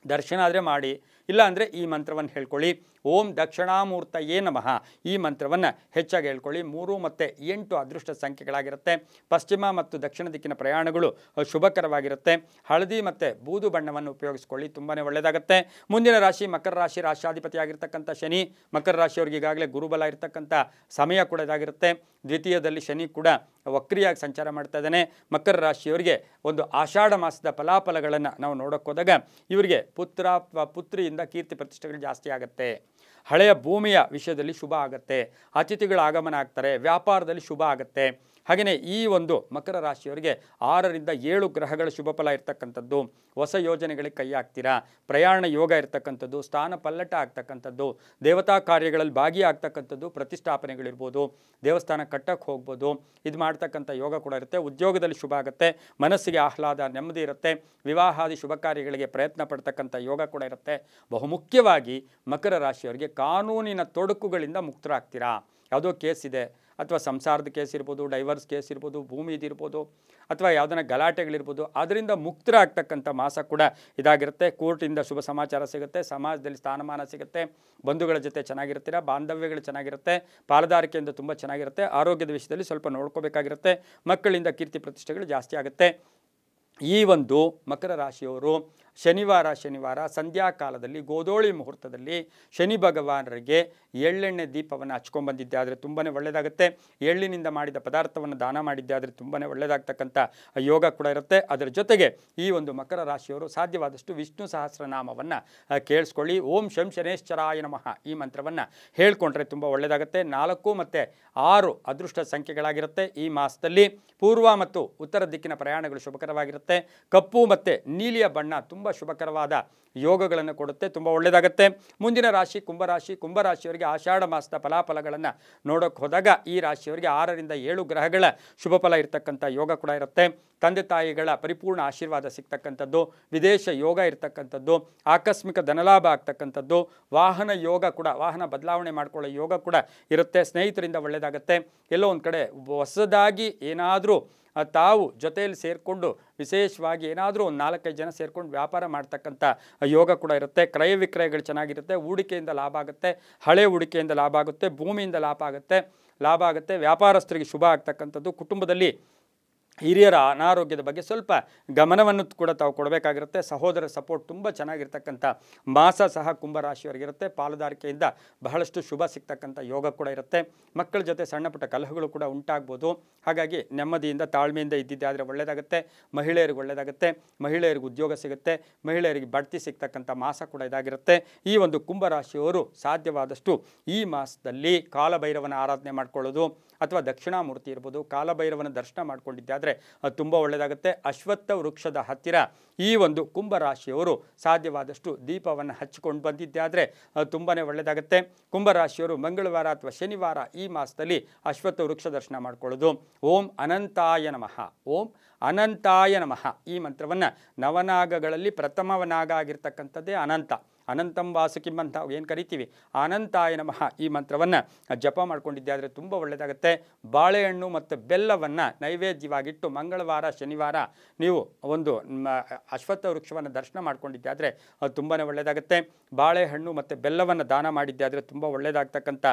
ದರ್ಶನ ಆದರೆ ಮಾಡಿ, ಇಲ್ಲ ಅಂದರೆ ಈ ಮಂತ್ರವನ್ನು ಹೇಳ್ಕೊಳ್ಳಿ. ಓಂ ದಕ್ಷಿಣಾಮೂರ್ತಯೇ ನಮಃ ಈ ಮಂತ್ರವನ್ನು ಹೆಚ್ಚಾಗಿ ಹೇಳ್ಕೊಳ್ಳಿ. 3 ಮತ್ತು 8 ಅದೃಷ್ಟ ಸಂಖ್ಯೆಗಳಾಗಿರುತ್ತೆ. ಪಶ್ಚಿಮ ಮತ್ತು ದಕ್ಷಿಣ ದಿಕ್ಕಿನ ಪ್ರಯಾಣಗಳು ಶುಭಕರವಾಗಿರುತ್ತೆ. ಹಳದಿ ಮತ್ತು ಬೂದು ಬಣ್ಣವನ್ನು ಉಪಯೋಗಿಸ್ಕೊಳ್ಳಿ, ತುಂಬಾ ಒಳ್ಳೆಯದಾಗುತ್ತೆ. ಮುಂದಿನ ರಾಶಿ ಮಕರ ರಾಶಿ. ರಾಶಾಧಿಪತಿಯಾಗಿರ್ತಕ್ಕಂಥ ಶನಿ ಮಕರ ರಾಶಿಯವರಿಗೆ ಈಗಾಗಲೇ ಗುರುಬಲ ಇರತಕ್ಕಂಥ ಸಮಯ ಕೂಡ ಇದಾಗಿರುತ್ತೆ. ದ್ವಿತೀಯದಲ್ಲಿ ಶನಿ ಕೂಡ ವಕ್ರಿಯಾಗಿ ಸಂಚಾರ ಮಾಡ್ತಾ ಇದ್ದಾನೆ. ಮಕರ ರಾಶಿಯವರಿಗೆ ಒಂದು ಆಷಾಢ ಮಾಸದ ಫಲಾಫಲಗಳನ್ನು ನಾವು ನೋಡೋಕೆ ಹೋದಾಗ ಇವರಿಗೆ ಪುತ್ರ ಅಥವಾ ಪುತ್ರಿಯಿಂದ ಕೀರ್ತಿ ಪ್ರತಿಷ್ಠೆಗಳು ಜಾಸ್ತಿ ಆಗುತ್ತೆ. ಹಳೆಯ ಭೂಮಿಯ ವಿಷಯದಲ್ಲಿ ಶುಭ ಆಗುತ್ತೆ. ಅತಿಥಿಗಳ ಆಗಮನ ಆಗ್ತಾರೆ. ವ್ಯಾಪಾರದಲ್ಲಿ ಶುಭ ಆಗುತ್ತೆ. ಹಾಗೆಯೇ ಈ ಒಂದು ಮಕರ ರಾಶಿಯವರಿಗೆ 6 ರಿಂದ 7 ಗ್ರಹಗಳ ಶುಭ ಫಲ ಇರ್ತಕ್ಕಂಥದ್ದು. ಹೊಸ ಯೋಜನೆಗಳಿಗೆ ಕೈ ಹಾಕ್ತೀರಾ. ಪ್ರಯಾಣ ಯೋಗ ಇರ್ತಕ್ಕಂಥದ್ದು. ಸ್ಥಾನ ಪಲ್ಲಟ ಆಗ್ತಕ್ಕಂಥದ್ದು. ದೇವತಾ ಕಾರ್ಯಗಳಲ್ಲಿ ಭಾಗಿಯಾಗ್ತಕ್ಕಂಥದ್ದು. ಪ್ರತಿಷ್ಠಾಪನೆಗಳಿರ್ಬೋದು. ದೇವಸ್ಥಾನ ಕಟ್ಟಕ್ಕೆ ಹೋಗ್ಬೋದು. ಇದು ಮಾಡ್ತಕ್ಕಂಥ ಯೋಗ ಕೂಡ ಇರುತ್ತೆ. ಉದ್ಯೋಗದಲ್ಲಿ ಶುಭ ಆಗುತ್ತೆ. ಮನಸ್ಸಿಗೆ ಆಹ್ಲಾದ ನೆಮ್ಮದಿ ಇರುತ್ತೆ. ವಿವಾಹಾದಿ ಶುಭ ಕಾರ್ಯಗಳಿಗೆ ಪ್ರಯತ್ನ ಪಡ್ತಕ್ಕಂಥ ಯೋಗ ಕೂಡ ಇರುತ್ತೆ. ಬಹುಮುಖ್ಯವಾಗಿ ಮಕರ ರಾಶಿಯವರಿಗೆ ಕಾನೂನಿನ ತೊಡಕುಗಳಿಂದ ಮುಕ್ತರಾಗ್ತೀರಾ. ಯಾವುದೋ ಕೇಸ್ ಇದೆ, ಅಥವಾ ಸಂಸಾರದ ಕೇಸ್ ಇರ್ಬೋದು, ಡೈವರ್ಸ್ ಕೇಸ್ ಇರ್ಬೋದು, ಭೂಮಿದಿರ್ಬೋದು, ಅಥವಾ ಯಾವುದನ್ನ ಗಲಾಟೆಗಳಿರ್ಬೋದು, ಅದರಿಂದ ಮುಕ್ತರಾಗ್ತಕ್ಕಂಥ ಮಾಸ ಕೂಡ ಇದಾಗಿರುತ್ತೆ. ಕೋರ್ಟಿಂದ ಶುಭ ಸಮಾಚಾರ ಸಿಗುತ್ತೆ. ಸಮಾಜದಲ್ಲಿ ಸ್ಥಾನಮಾನ ಸಿಗುತ್ತೆ. ಬಂಧುಗಳ ಜೊತೆ ಚೆನ್ನಾಗಿರ್ತೀರ. ಬಾಂಧವ್ಯಗಳು ಚೆನ್ನಾಗಿರುತ್ತೆ. ಪಾಲುದಾರಿಕೆಯಿಂದ ತುಂಬ ಚೆನ್ನಾಗಿರುತ್ತೆ. ಆರೋಗ್ಯದ ವಿಷಯದಲ್ಲಿ ಸ್ವಲ್ಪ ನೋಡ್ಕೋಬೇಕಾಗಿರುತ್ತೆ. ಮಕ್ಕಳಿಂದ ಕೀರ್ತಿ ಪ್ರತಿಷ್ಠೆಗಳು ಜಾಸ್ತಿ ಆಗುತ್ತೆ. ಈ ಒಂದು ಮಕರ ರಾಶಿಯವರು ಶನಿವಾರ ಸಂಧ್ಯಾಕಾಲದಲ್ಲಿ ಗೋಧೋಳಿ ಮುಹೂರ್ತದಲ್ಲಿ ಶನಿ ಭಗವಾನರಿಗೆ ಎಳ್ಳೆಣ್ಣೆ ದೀಪವನ್ನು ಹಚ್ಕೊಂಡ್ಬಂದಿದ್ದೆ ಆದರೆ ತುಂಬಾ ಒಳ್ಳೆಯದಾಗುತ್ತೆ. ಎಳ್ಳಿನಿಂದ ಮಾಡಿದ ಪದಾರ್ಥವನ್ನು ದಾನ ಮಾಡಿದ್ದೆ ಆದರೆ ತುಂಬಾ ಒಳ್ಳೆಯದಾಗ್ತಕ್ಕಂಥ ಯೋಗ ಕೂಡ ಇರುತ್ತೆ. ಅದರ ಜೊತೆಗೆ ಈ ಒಂದು ಮಕರ ರಾಶಿಯವರು ಸಾಧ್ಯವಾದಷ್ಟು ವಿಷ್ಣು ಸಹಸ್ರನಾಮವನ್ನು ಕೇಳಿಸ್ಕೊಳ್ಳಿ. ಓಂ ಶಂ ಶನೇಶ್ಚರಾಯ ನಮಃ ಈ ಮಂತ್ರವನ್ನು ಹೇಳ್ಕೊಂಡ್ರೆ ತುಂಬ ಒಳ್ಳೆಯದಾಗುತ್ತೆ. 4 ಮತ್ತು 6 ಅದೃಷ್ಟ ಸಂಖ್ಯೆಗಳಾಗಿರುತ್ತೆ. ಈ ಮಾಸದಲ್ಲಿ ಪೂರ್ವ ಮತ್ತು ಉತ್ತರ ದಿಕ್ಕಿನ ಪ್ರಯಾಣಗಳು ಶುಭಕರವಾಗಿರುತ್ತೆ. ಕಪ್ಪು ಮತ್ತು ನೀಲಿಯ ಬಣ್ಣ ತುಂಬ ಶುಭಕರವಾದ ಯೋಗಗಳನ್ನು ಕೊಡುತ್ತೆ. ತುಂಬ ಒಳ್ಳೆಯದಾಗುತ್ತೆ. ಮುಂದಿನ ರಾಶಿ ಕುಂಭರಾಶಿ. ಕುಂಭರಾಶಿಯವರಿಗೆ ಆಷಾಢ ಮಾಸದ ಫಲಾಫಲಗಳನ್ನು ನೋಡೋಕೆ ಹೋದಾಗ ಈ ರಾಶಿಯವರಿಗೆ 6 ರಿಂದ 7 ಗ್ರಹಗಳ ಶುಭ ಫಲ ಇರ್ತಕ್ಕಂಥ ಯೋಗ ಕೂಡ ಇರುತ್ತೆ. ತಂದೆ ತಾಯಿಗಳ ಪರಿಪೂರ್ಣ ಆಶೀರ್ವಾದ ಸಿಗ್ತಕ್ಕಂಥದ್ದು. ವಿದೇಶ ಯೋಗ ಇರ್ತಕ್ಕಂಥದ್ದು. ಆಕಸ್ಮಿಕ ಧನಲಾಭ ಆಗ್ತಕ್ಕಂಥದ್ದು. ವಾಹನ ಯೋಗ ಕೂಡ, ವಾಹನ ಬದಲಾವಣೆ ಮಾಡ್ಕೊಳ್ಳೋ ಯೋಗ ಕೂಡ ಇರುತ್ತೆ. ಸ್ನೇಹಿತರಿಂದ ಒಳ್ಳೆಯದಾಗುತ್ತೆ. ಎಲ್ಲೋ ಒಂದು ಕಡೆ ಹೊಸದಾಗಿ ಏನಾದರೂ ತಾವು ಜೊತೆಯಲ್ಲಿ ಸೇರಿಕೊಂಡು ವಿಶೇಷವಾಗಿ ಏನಾದರೂ ಒಂದು 4-5 ಜನ ಸೇರಿಕೊಂಡು ವ್ಯಾಪಾರ ಮಾಡ್ತಕ್ಕಂಥ ಯೋಗ ಕೂಡ ಇರುತ್ತೆ. ಕ್ರಯ ವಿಕ್ರಯಗಳು ಚೆನ್ನಾಗಿರುತ್ತೆ. ಹೂಡಿಕೆಯಿಂದ ಲಾಭ ಆಗುತ್ತೆ. ಹಳೆ ಹೂಡಿಕೆಯಿಂದ ಲಾಭ ಆಗುತ್ತೆ. ಭೂಮಿಯಿಂದ ಲಾಭ ಆಗುತ್ತೆ. ವ್ಯಾಪಾರಸ್ಥರಿಗೆ ಶುಭ ಆಗ್ತಕ್ಕಂಥದ್ದು. ಕುಟುಂಬದಲ್ಲಿ ಹಿರಿಯರ ಅನಾರೋಗ್ಯದ ಬಗ್ಗೆ ಸ್ವಲ್ಪ ಗಮನವನ್ನು ಕೂಡ ತಾವು ಕೊಡಬೇಕಾಗಿರುತ್ತೆ. ಸಹೋದರ ಸಪೋರ್ಟ್ ತುಂಬ ಚೆನ್ನಾಗಿರ್ತಕ್ಕಂಥ ಮಾಸ ಸಹ ಕುಂಭರಾಶಿಯವರಿಗಿರುತ್ತೆ. ಪಾಲುದಾರಿಕೆಯಿಂದ ಬಹಳಷ್ಟು ಶುಭ ಸಿಗ್ತಕ್ಕಂಥ ಯೋಗ ಕೂಡ ಇರುತ್ತೆ. ಮಕ್ಕಳ ಜೊತೆ ಸಣ್ಣ ಪುಟ್ಟ ಕಲಹಗಳು ಕೂಡ ಉಂಟಾಗ್ಬೋದು. ಹಾಗಾಗಿ ನೆಮ್ಮದಿಯಿಂದ ತಾಳ್ಮೆಯಿಂದ ಇದ್ದಿದ್ದೆ ಆದರೆ ಒಳ್ಳೆಯದಾಗುತ್ತೆ. ಮಹಿಳೆಯರಿಗೆ ಒಳ್ಳೆಯದಾಗುತ್ತೆ. ಮಹಿಳೆಯರಿಗೆ ಉದ್ಯೋಗ ಸಿಗುತ್ತೆ. ಮಹಿಳೆಯರಿಗೆ ಬಡ್ತಿ ಸಿಗ್ತಕ್ಕಂಥ ಮಾಸ ಕೂಡ ಇದಾಗಿರುತ್ತೆ. ಈ ಒಂದು ಕುಂಭರಾಶಿಯವರು ಸಾಧ್ಯವಾದಷ್ಟು ಈ ಮಾಸದಲ್ಲಿ ಕಾಲಭೈರವನ ಆರಾಧನೆ ಮಾಡ್ಕೊಳ್ಳೋದು ಅಥವಾ ದಕ್ಷಿಣಾಮೂರ್ತಿ ಇರ್ಬೋದು, ಕಾಲಭೈರವನ ದರ್ಶನ ಮಾಡ್ಕೊಂಡಿದ್ದೆ ಆದರೆ ಅದು ತುಂಬ ಒಳ್ಳೆಯದಾಗುತ್ತೆ. ಅಶ್ವತ್ಥ ವೃಕ್ಷದ ಹತ್ತಿರ ಈ ಒಂದು ಕುಂಭರಾಶಿಯವರು ಸಾಧ್ಯವಾದಷ್ಟು ದೀಪವನ್ನು ಹಚ್ಚಿಕೊಂಡು ಬಂದಿದ್ದೆ ಆದರೆ ತುಂಬಾ ಒಳ್ಳೆಯದಾಗುತ್ತೆ. ಕುಂಭರಾಶಿಯವರು ಮಂಗಳವಾರ ಅಥವಾ ಶನಿವಾರ ಈ ಮಾಸದಲ್ಲಿ ಅಶ್ವತ್ಥ ವೃಕ್ಷ ದರ್ಶನ ಮಾಡ್ಕೊಳ್ಳೋದು. ಓಂ ಅನಂತಾಯ ನಮಃ. ಓಂ ಅನಂತಾಯ ನಮಃ ಈ ಮಂತ್ರವನ್ನು ನವನಾಗಗಳಲ್ಲಿ ಪ್ರಥಮವನಾಗ ಆಗಿರ್ತಕ್ಕಂಥದ್ದೇ ಅನಂತ. ಅನಂತಂ ವಾಸುಕಿಂ ಅಂತ ಏನು ಕರಿತೀವಿ, ಅನಂತಾಯ ನಮಃ ಈ ಮಂತ್ರವನ್ನು ಜಪ ಮಾಡ್ಕೊಂಡಿದ್ದೆ ಆದರೆ ತುಂಬ ಒಳ್ಳೆಯದಾಗುತ್ತೆ. ಬಾಳೆಹಣ್ಣು ಮತ್ತು ಬೆಲ್ಲವನ್ನು ನೈವೇದ್ಯವಾಗಿಟ್ಟು ಮಂಗಳವಾರ ಶನಿವಾರ ನೀವು ಒಂದು ಅಶ್ವತ್ಥ ವೃಕ್ಷವನ್ನು ದರ್ಶನ ಮಾಡ್ಕೊಂಡಿದ್ದೆ ಆದರೆ ಅದು ತುಂಬಾ ಒಳ್ಳೆಯದಾಗುತ್ತೆ. ಬಾಳೆಹಣ್ಣು ಮತ್ತು ಬೆಲ್ಲವನ್ನು ದಾನ ಮಾಡಿದ್ದೆ ಆದರೆ ತುಂಬ ಒಳ್ಳೆಯದಾಗ್ತಕ್ಕಂಥ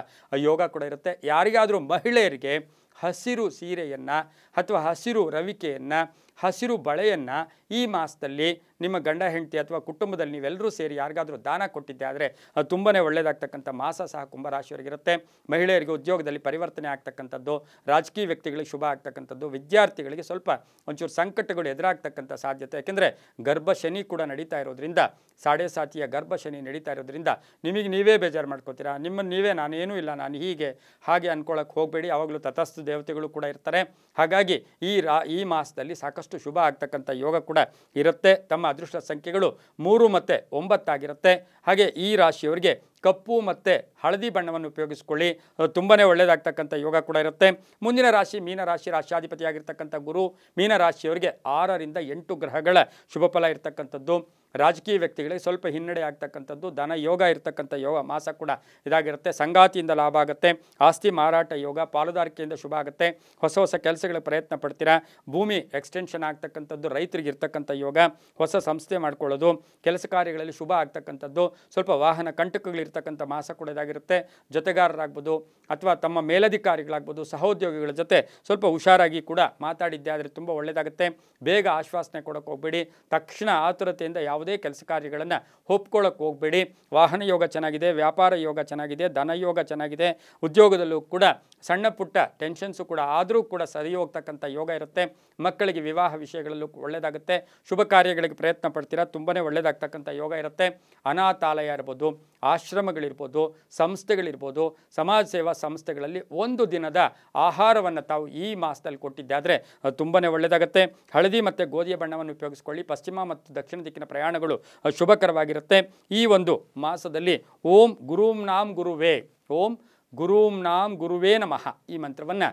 ಯೋಗ ಕೂಡ ಇರುತ್ತೆ. ಯಾರಿಗಾದರೂ ಮಹಿಳೆಯರಿಗೆ ಹಸಿರು ಸೀರೆಯನ್ನು ಅಥವಾ ಹಸಿರು ರವಿಕೆಯನ್ನು, ಹಸಿರು ಬಳೆಯನ್ನು ಈ ಮಾಸದಲ್ಲಿ ನಿಮ್ಮ ಗಂಡ ಹೆಂಡತಿ ಅಥವಾ ಕುಟುಂಬದಲ್ಲಿ ನೀವೆಲ್ಲರೂ ಸೇರಿ ಯಾರಿಗಾದರೂ ದಾನ ಕೊಟ್ಟಿದ್ದೆ ಆದರೆ ಅದು ತುಂಬಾ ಒಳ್ಳೆಯದಾಗ್ತಕ್ಕಂಥ ಮಾಸ ಸಹ ಕುಂಭರಾಶಿಯವರಿಗಿರುತ್ತೆ. ಮಹಿಳೆಯರಿಗೆ ಉದ್ಯೋಗದಲ್ಲಿ ಪರಿವರ್ತನೆ ಆಗ್ತಕ್ಕಂಥದ್ದು, ರಾಜಕೀಯ ವ್ಯಕ್ತಿಗಳಿಗೆ ಶುಭ ಆಗ್ತಕ್ಕಂಥದ್ದು, ವಿದ್ಯಾರ್ಥಿಗಳಿಗೆ ಸ್ವಲ್ಪ ಒಂಚೂರು ಸಂಕಟಗಳು ಎದುರಾಗ್ತಕ್ಕಂಥ ಸಾಧ್ಯತೆ. ಯಾಕೆಂದರೆ ಗರ್ಭ ಶನಿ ಕೂಡ ನಡೀತಾ ಇರೋದ್ರಿಂದ, ಸಾಡೆ ಸಾತಿಯ ಗರ್ಭ ಶನಿ ನಡೀತಾ ಇರೋದ್ರಿಂದ ನಿಮಗೆ ನೀವೇ ಬೇಜಾರು ಮಾಡ್ಕೋತೀರಾ. ನಿಮ್ಮನ್ನು ನೀವೇ ನಾನೇನೂ ಇಲ್ಲ, ನಾನು ಹೀಗೆ ಹಾಗೆ ಅಂದ್ಕೊಳ್ಳೋಕೆ ಹೋಗಬೇಡಿ. ಯಾವಾಗಲೂ ತಥಸ್ಥ ದೇವತೆಗಳು ಕೂಡ ಇರ್ತಾರೆ. ಹಾಗಾಗಿ ಈ ಮಾಸದಲ್ಲಿ ಸಾಕಷ್ಟು ಶುಭ ಆಗ್ತಕ್ಕಂಥ ಯೋಗ ಕೂಡ ಇರುತ್ತೆ. ತಮ್ಮ ಅದೃಷ್ಟ ಸಂಖ್ಯೆಗಳು 3 ಮತ್ತು 9 ಆಗಿರುತ್ತೆ. ಹಾಗೆ ಈ ರಾಶಿಯವರಿಗೆ ಕಪ್ಪು ಮತ್ತು ಹಳದಿ ಬಣ್ಣವನ್ನು ಉಪಯೋಗಿಸ್ಕೊಳ್ಳಿ, ತುಂಬಾ ಒಳ್ಳೆಯದಾಗ್ತಕ್ಕಂಥ ಯೋಗ ಕೂಡ ಇರುತ್ತೆ. ಮುಂದಿನ ರಾಶಿ ಮೀನರಾಶಿ, ರಾಶಿಯಾಧಿಪತಿಯಾಗಿರ್ತಕ್ಕಂಥ ಗುರು. ಮೀನರಾಶಿಯವರಿಗೆ 6ರಿಂದ 8 ಗ್ರಹಗಳ ಶುಭ ಫಲ ಇರ್ತಕ್ಕಂಥದ್ದು. ರಾಜಕೀಯ ವ್ಯಕ್ತಿಗಳಿಗೆ ಸ್ವಲ್ಪ ಹಿನ್ನಡೆ ಆಗ್ತಕ್ಕಂಥದ್ದು, ಧನ ಯೋಗ ಇರ್ತಕ್ಕಂಥ ಯೋಗ ಮಾಸ ಕೂಡ ಇದಾಗಿರುತ್ತೆ. ಸಂಗಾತಿಯಿಂದ ಲಾಭ ಆಗುತ್ತೆ. ಆಸ್ತಿ ಮಾರಾಟ ಯೋಗ, ಪಾಲುದಾರಿಕೆಯಿಂದ ಶುಭ ಆಗುತ್ತೆ. ಹೊಸ ಹೊಸ ಕೆಲಸಗಳ ಪ್ರಯತ್ನ ಪಡ್ತೀರಾ. ಭೂಮಿ ಎಕ್ಸ್ಟೆನ್ಷನ್ ಆಗ್ತಕ್ಕಂಥದ್ದು, ರೈತರಿಗೆ ಇರ್ತಕ್ಕಂಥ ಯೋಗ. ಹೊಸ ಸಂಸ್ಥೆ ಮಾಡ್ಕೊಳ್ಳೋದು, ಕೆಲಸ ಕಾರ್ಯಗಳಲ್ಲಿ ಶುಭ ಆಗ್ತಕ್ಕಂಥದ್ದು. ಸ್ವಲ್ಪ ವಾಹನ ಕಂಟಕಗಳಿರ್ತಕ್ಕಂಥ ಮಾಸ ಕೂಡ ಇದಾಗಿರುತ್ತೆ. ಜೊತೆಗಾರರಾಗ್ಬೋದು ಅಥವಾ ತಮ್ಮ ಮೇಲಧಿಕಾರಿಗಳಾಗ್ಬೋದು, ಸಹೋದ್ಯೋಗಿಗಳ ಜೊತೆ ಸ್ವಲ್ಪ ಹುಷಾರಾಗಿ ಕೂಡ ಮಾತಾಡಿದ್ದೆ ಆದರೆ ತುಂಬ ಒಳ್ಳೆಯದಾಗುತ್ತೆ. ಬೇಗ ಆಶ್ವಾಸನೆ ಕೊಡೋಕೆ ಹೋಗಬೇಡಿ. ತಕ್ಷಣ ಆತುರತೆಯಿಂದ ಯಾವುದೇ ಕೆಲಸ ಕಾರ್ಯಗಳನ್ನು ಒಪ್ಕೊಳ್ಳೋಕೆ ಹೋಗಬೇಡಿ. ವಾಹನ ಯೋಗ ಚೆನ್ನಾಗಿದೆ, ವ್ಯಾಪಾರ ಯೋಗ ಚೆನ್ನಾಗಿದೆ, ಧನ ಯೋಗ ಚೆನ್ನಾಗಿದೆ. ಉದ್ಯೋಗದಲ್ಲೂ ಕೂಡ ಸಣ್ಣ ಪುಟ್ಟ ಟೆನ್ಷನ್ಸು ಕೂಡ ಆದರೂ ಕೂಡ ಸರಿ ಹೋಗ್ತಕ್ಕಂಥ ಯೋಗ ಇರುತ್ತೆ. ಮಕ್ಕಳಿಗೆ ವಿವಾಹ ವಿಷಯಗಳಲ್ಲೂ ಒಳ್ಳೆಯದಾಗುತ್ತೆ. ಶುಭ ಕಾರ್ಯಗಳಿಗೆ ಪ್ರಯತ್ನ ಪಡ್ತೀರಾ, ತುಂಬಾ ಒಳ್ಳೆಯದಾಗ್ತಕ್ಕಂಥ ಯೋಗ ಇರುತ್ತೆ. ಅನಾಥಾಲಯ ಇರ್ಬೋದು, ಆಶ್ರಮಗಳಿರ್ಬೋದು, ಸಂಸ್ಥೆಗಳಿರ್ಬೋದು, ಸಮಾಜ ಸೇವಾ ಸಂಸ್ಥೆಗಳಲ್ಲಿ 1 ದಿನದ ಆಹಾರವನ್ನು ತಾವು ಈ ಮಾಸದಲ್ಲಿ ಕೊಟ್ಟಿದ್ದೆ ಆದರೆ ತುಂಬಾ ಒಳ್ಳೆಯದಾಗುತ್ತೆ. ಹಳದಿ ಮತ್ತು ಗೋಧಿಯ ಬಣ್ಣವನ್ನು ಉಪಯೋಗಿಸ್ಕೊಳ್ಳಿ. ಪಶ್ಚಿಮ ಮತ್ತು ದಕ್ಷಿಣ ದಿಕ್ಕಿನ ಪ್ರಯಾಣಗಳು ಶುಭಕರವಾಗಿರುತ್ತೆ. ಈ ಒಂದು ಮಾಸದಲ್ಲಿ ಓಂ ಗುರೂಂ ನಾಂ ಗುರುವೇ, ಓಂ ಗುರೂಂ ನಾಂ ಗುರುವೇ ನಮಃ ಈ ಮಂತ್ರವನ್ನು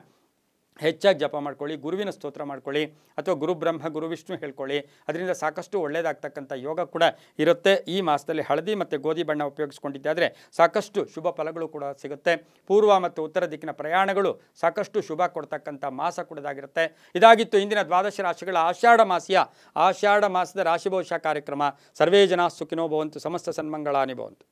ಹೆಚ್ಚಾಗಿ ಜಪ ಮಾಡ್ಕೊಳ್ಳಿ. ಗುರುವಿನ ಸ್ತೋತ್ರ ಮಾಡ್ಕೊಳ್ಳಿ ಅಥವಾ ಗುರು ಬ್ರಹ್ಮ ಗುರು ವಿಷ್ಣು ಹೇಳ್ಕೊಳ್ಳಿ. ಅದರಿಂದ ಸಾಕಷ್ಟು ಒಳ್ಳೆಯದಾಗ್ತಕ್ಕಂಥ ಯೋಗ ಕೂಡ ಇರುತ್ತೆ. ಈ ಮಾಸದಲ್ಲಿ ಹಳದಿ ಮತ್ತು ಗೋಧಿ ಬಣ್ಣ ಉಪಯೋಗಿಸ್ಕೊಂಡಿದ್ದೆ ಆದರೆ ಸಾಕಷ್ಟು ಶುಭ ಫಲಗಳು ಕೂಡ ಸಿಗುತ್ತೆ. ಪೂರ್ವ ಮತ್ತು ಉತ್ತರ ದಿಕ್ಕಿನ ಪ್ರಯಾಣಗಳು ಸಾಕಷ್ಟು ಶುಭ ಕೊಡ್ತಕ್ಕಂಥ ಮಾಸ ಕೂಡ ಇದಾಗಿರುತ್ತೆ. ಇದಾಗಿತ್ತು ಇಂದಿನ ದ್ವಾದಶ ರಾಶಿಗಳ ಆಷಾಢ ಮಾಸದ ರಾಶಿ ಭವಿಷ್ಯ ಕಾರ್ಯಕ್ರಮ. ಸರ್ವೇ ಜನ ಸುಖಿನೋ ಭವಂತು, ಸಮಸ್ತ ಸನ್ಮಂಗಳಾನಿ ಭವಂತು.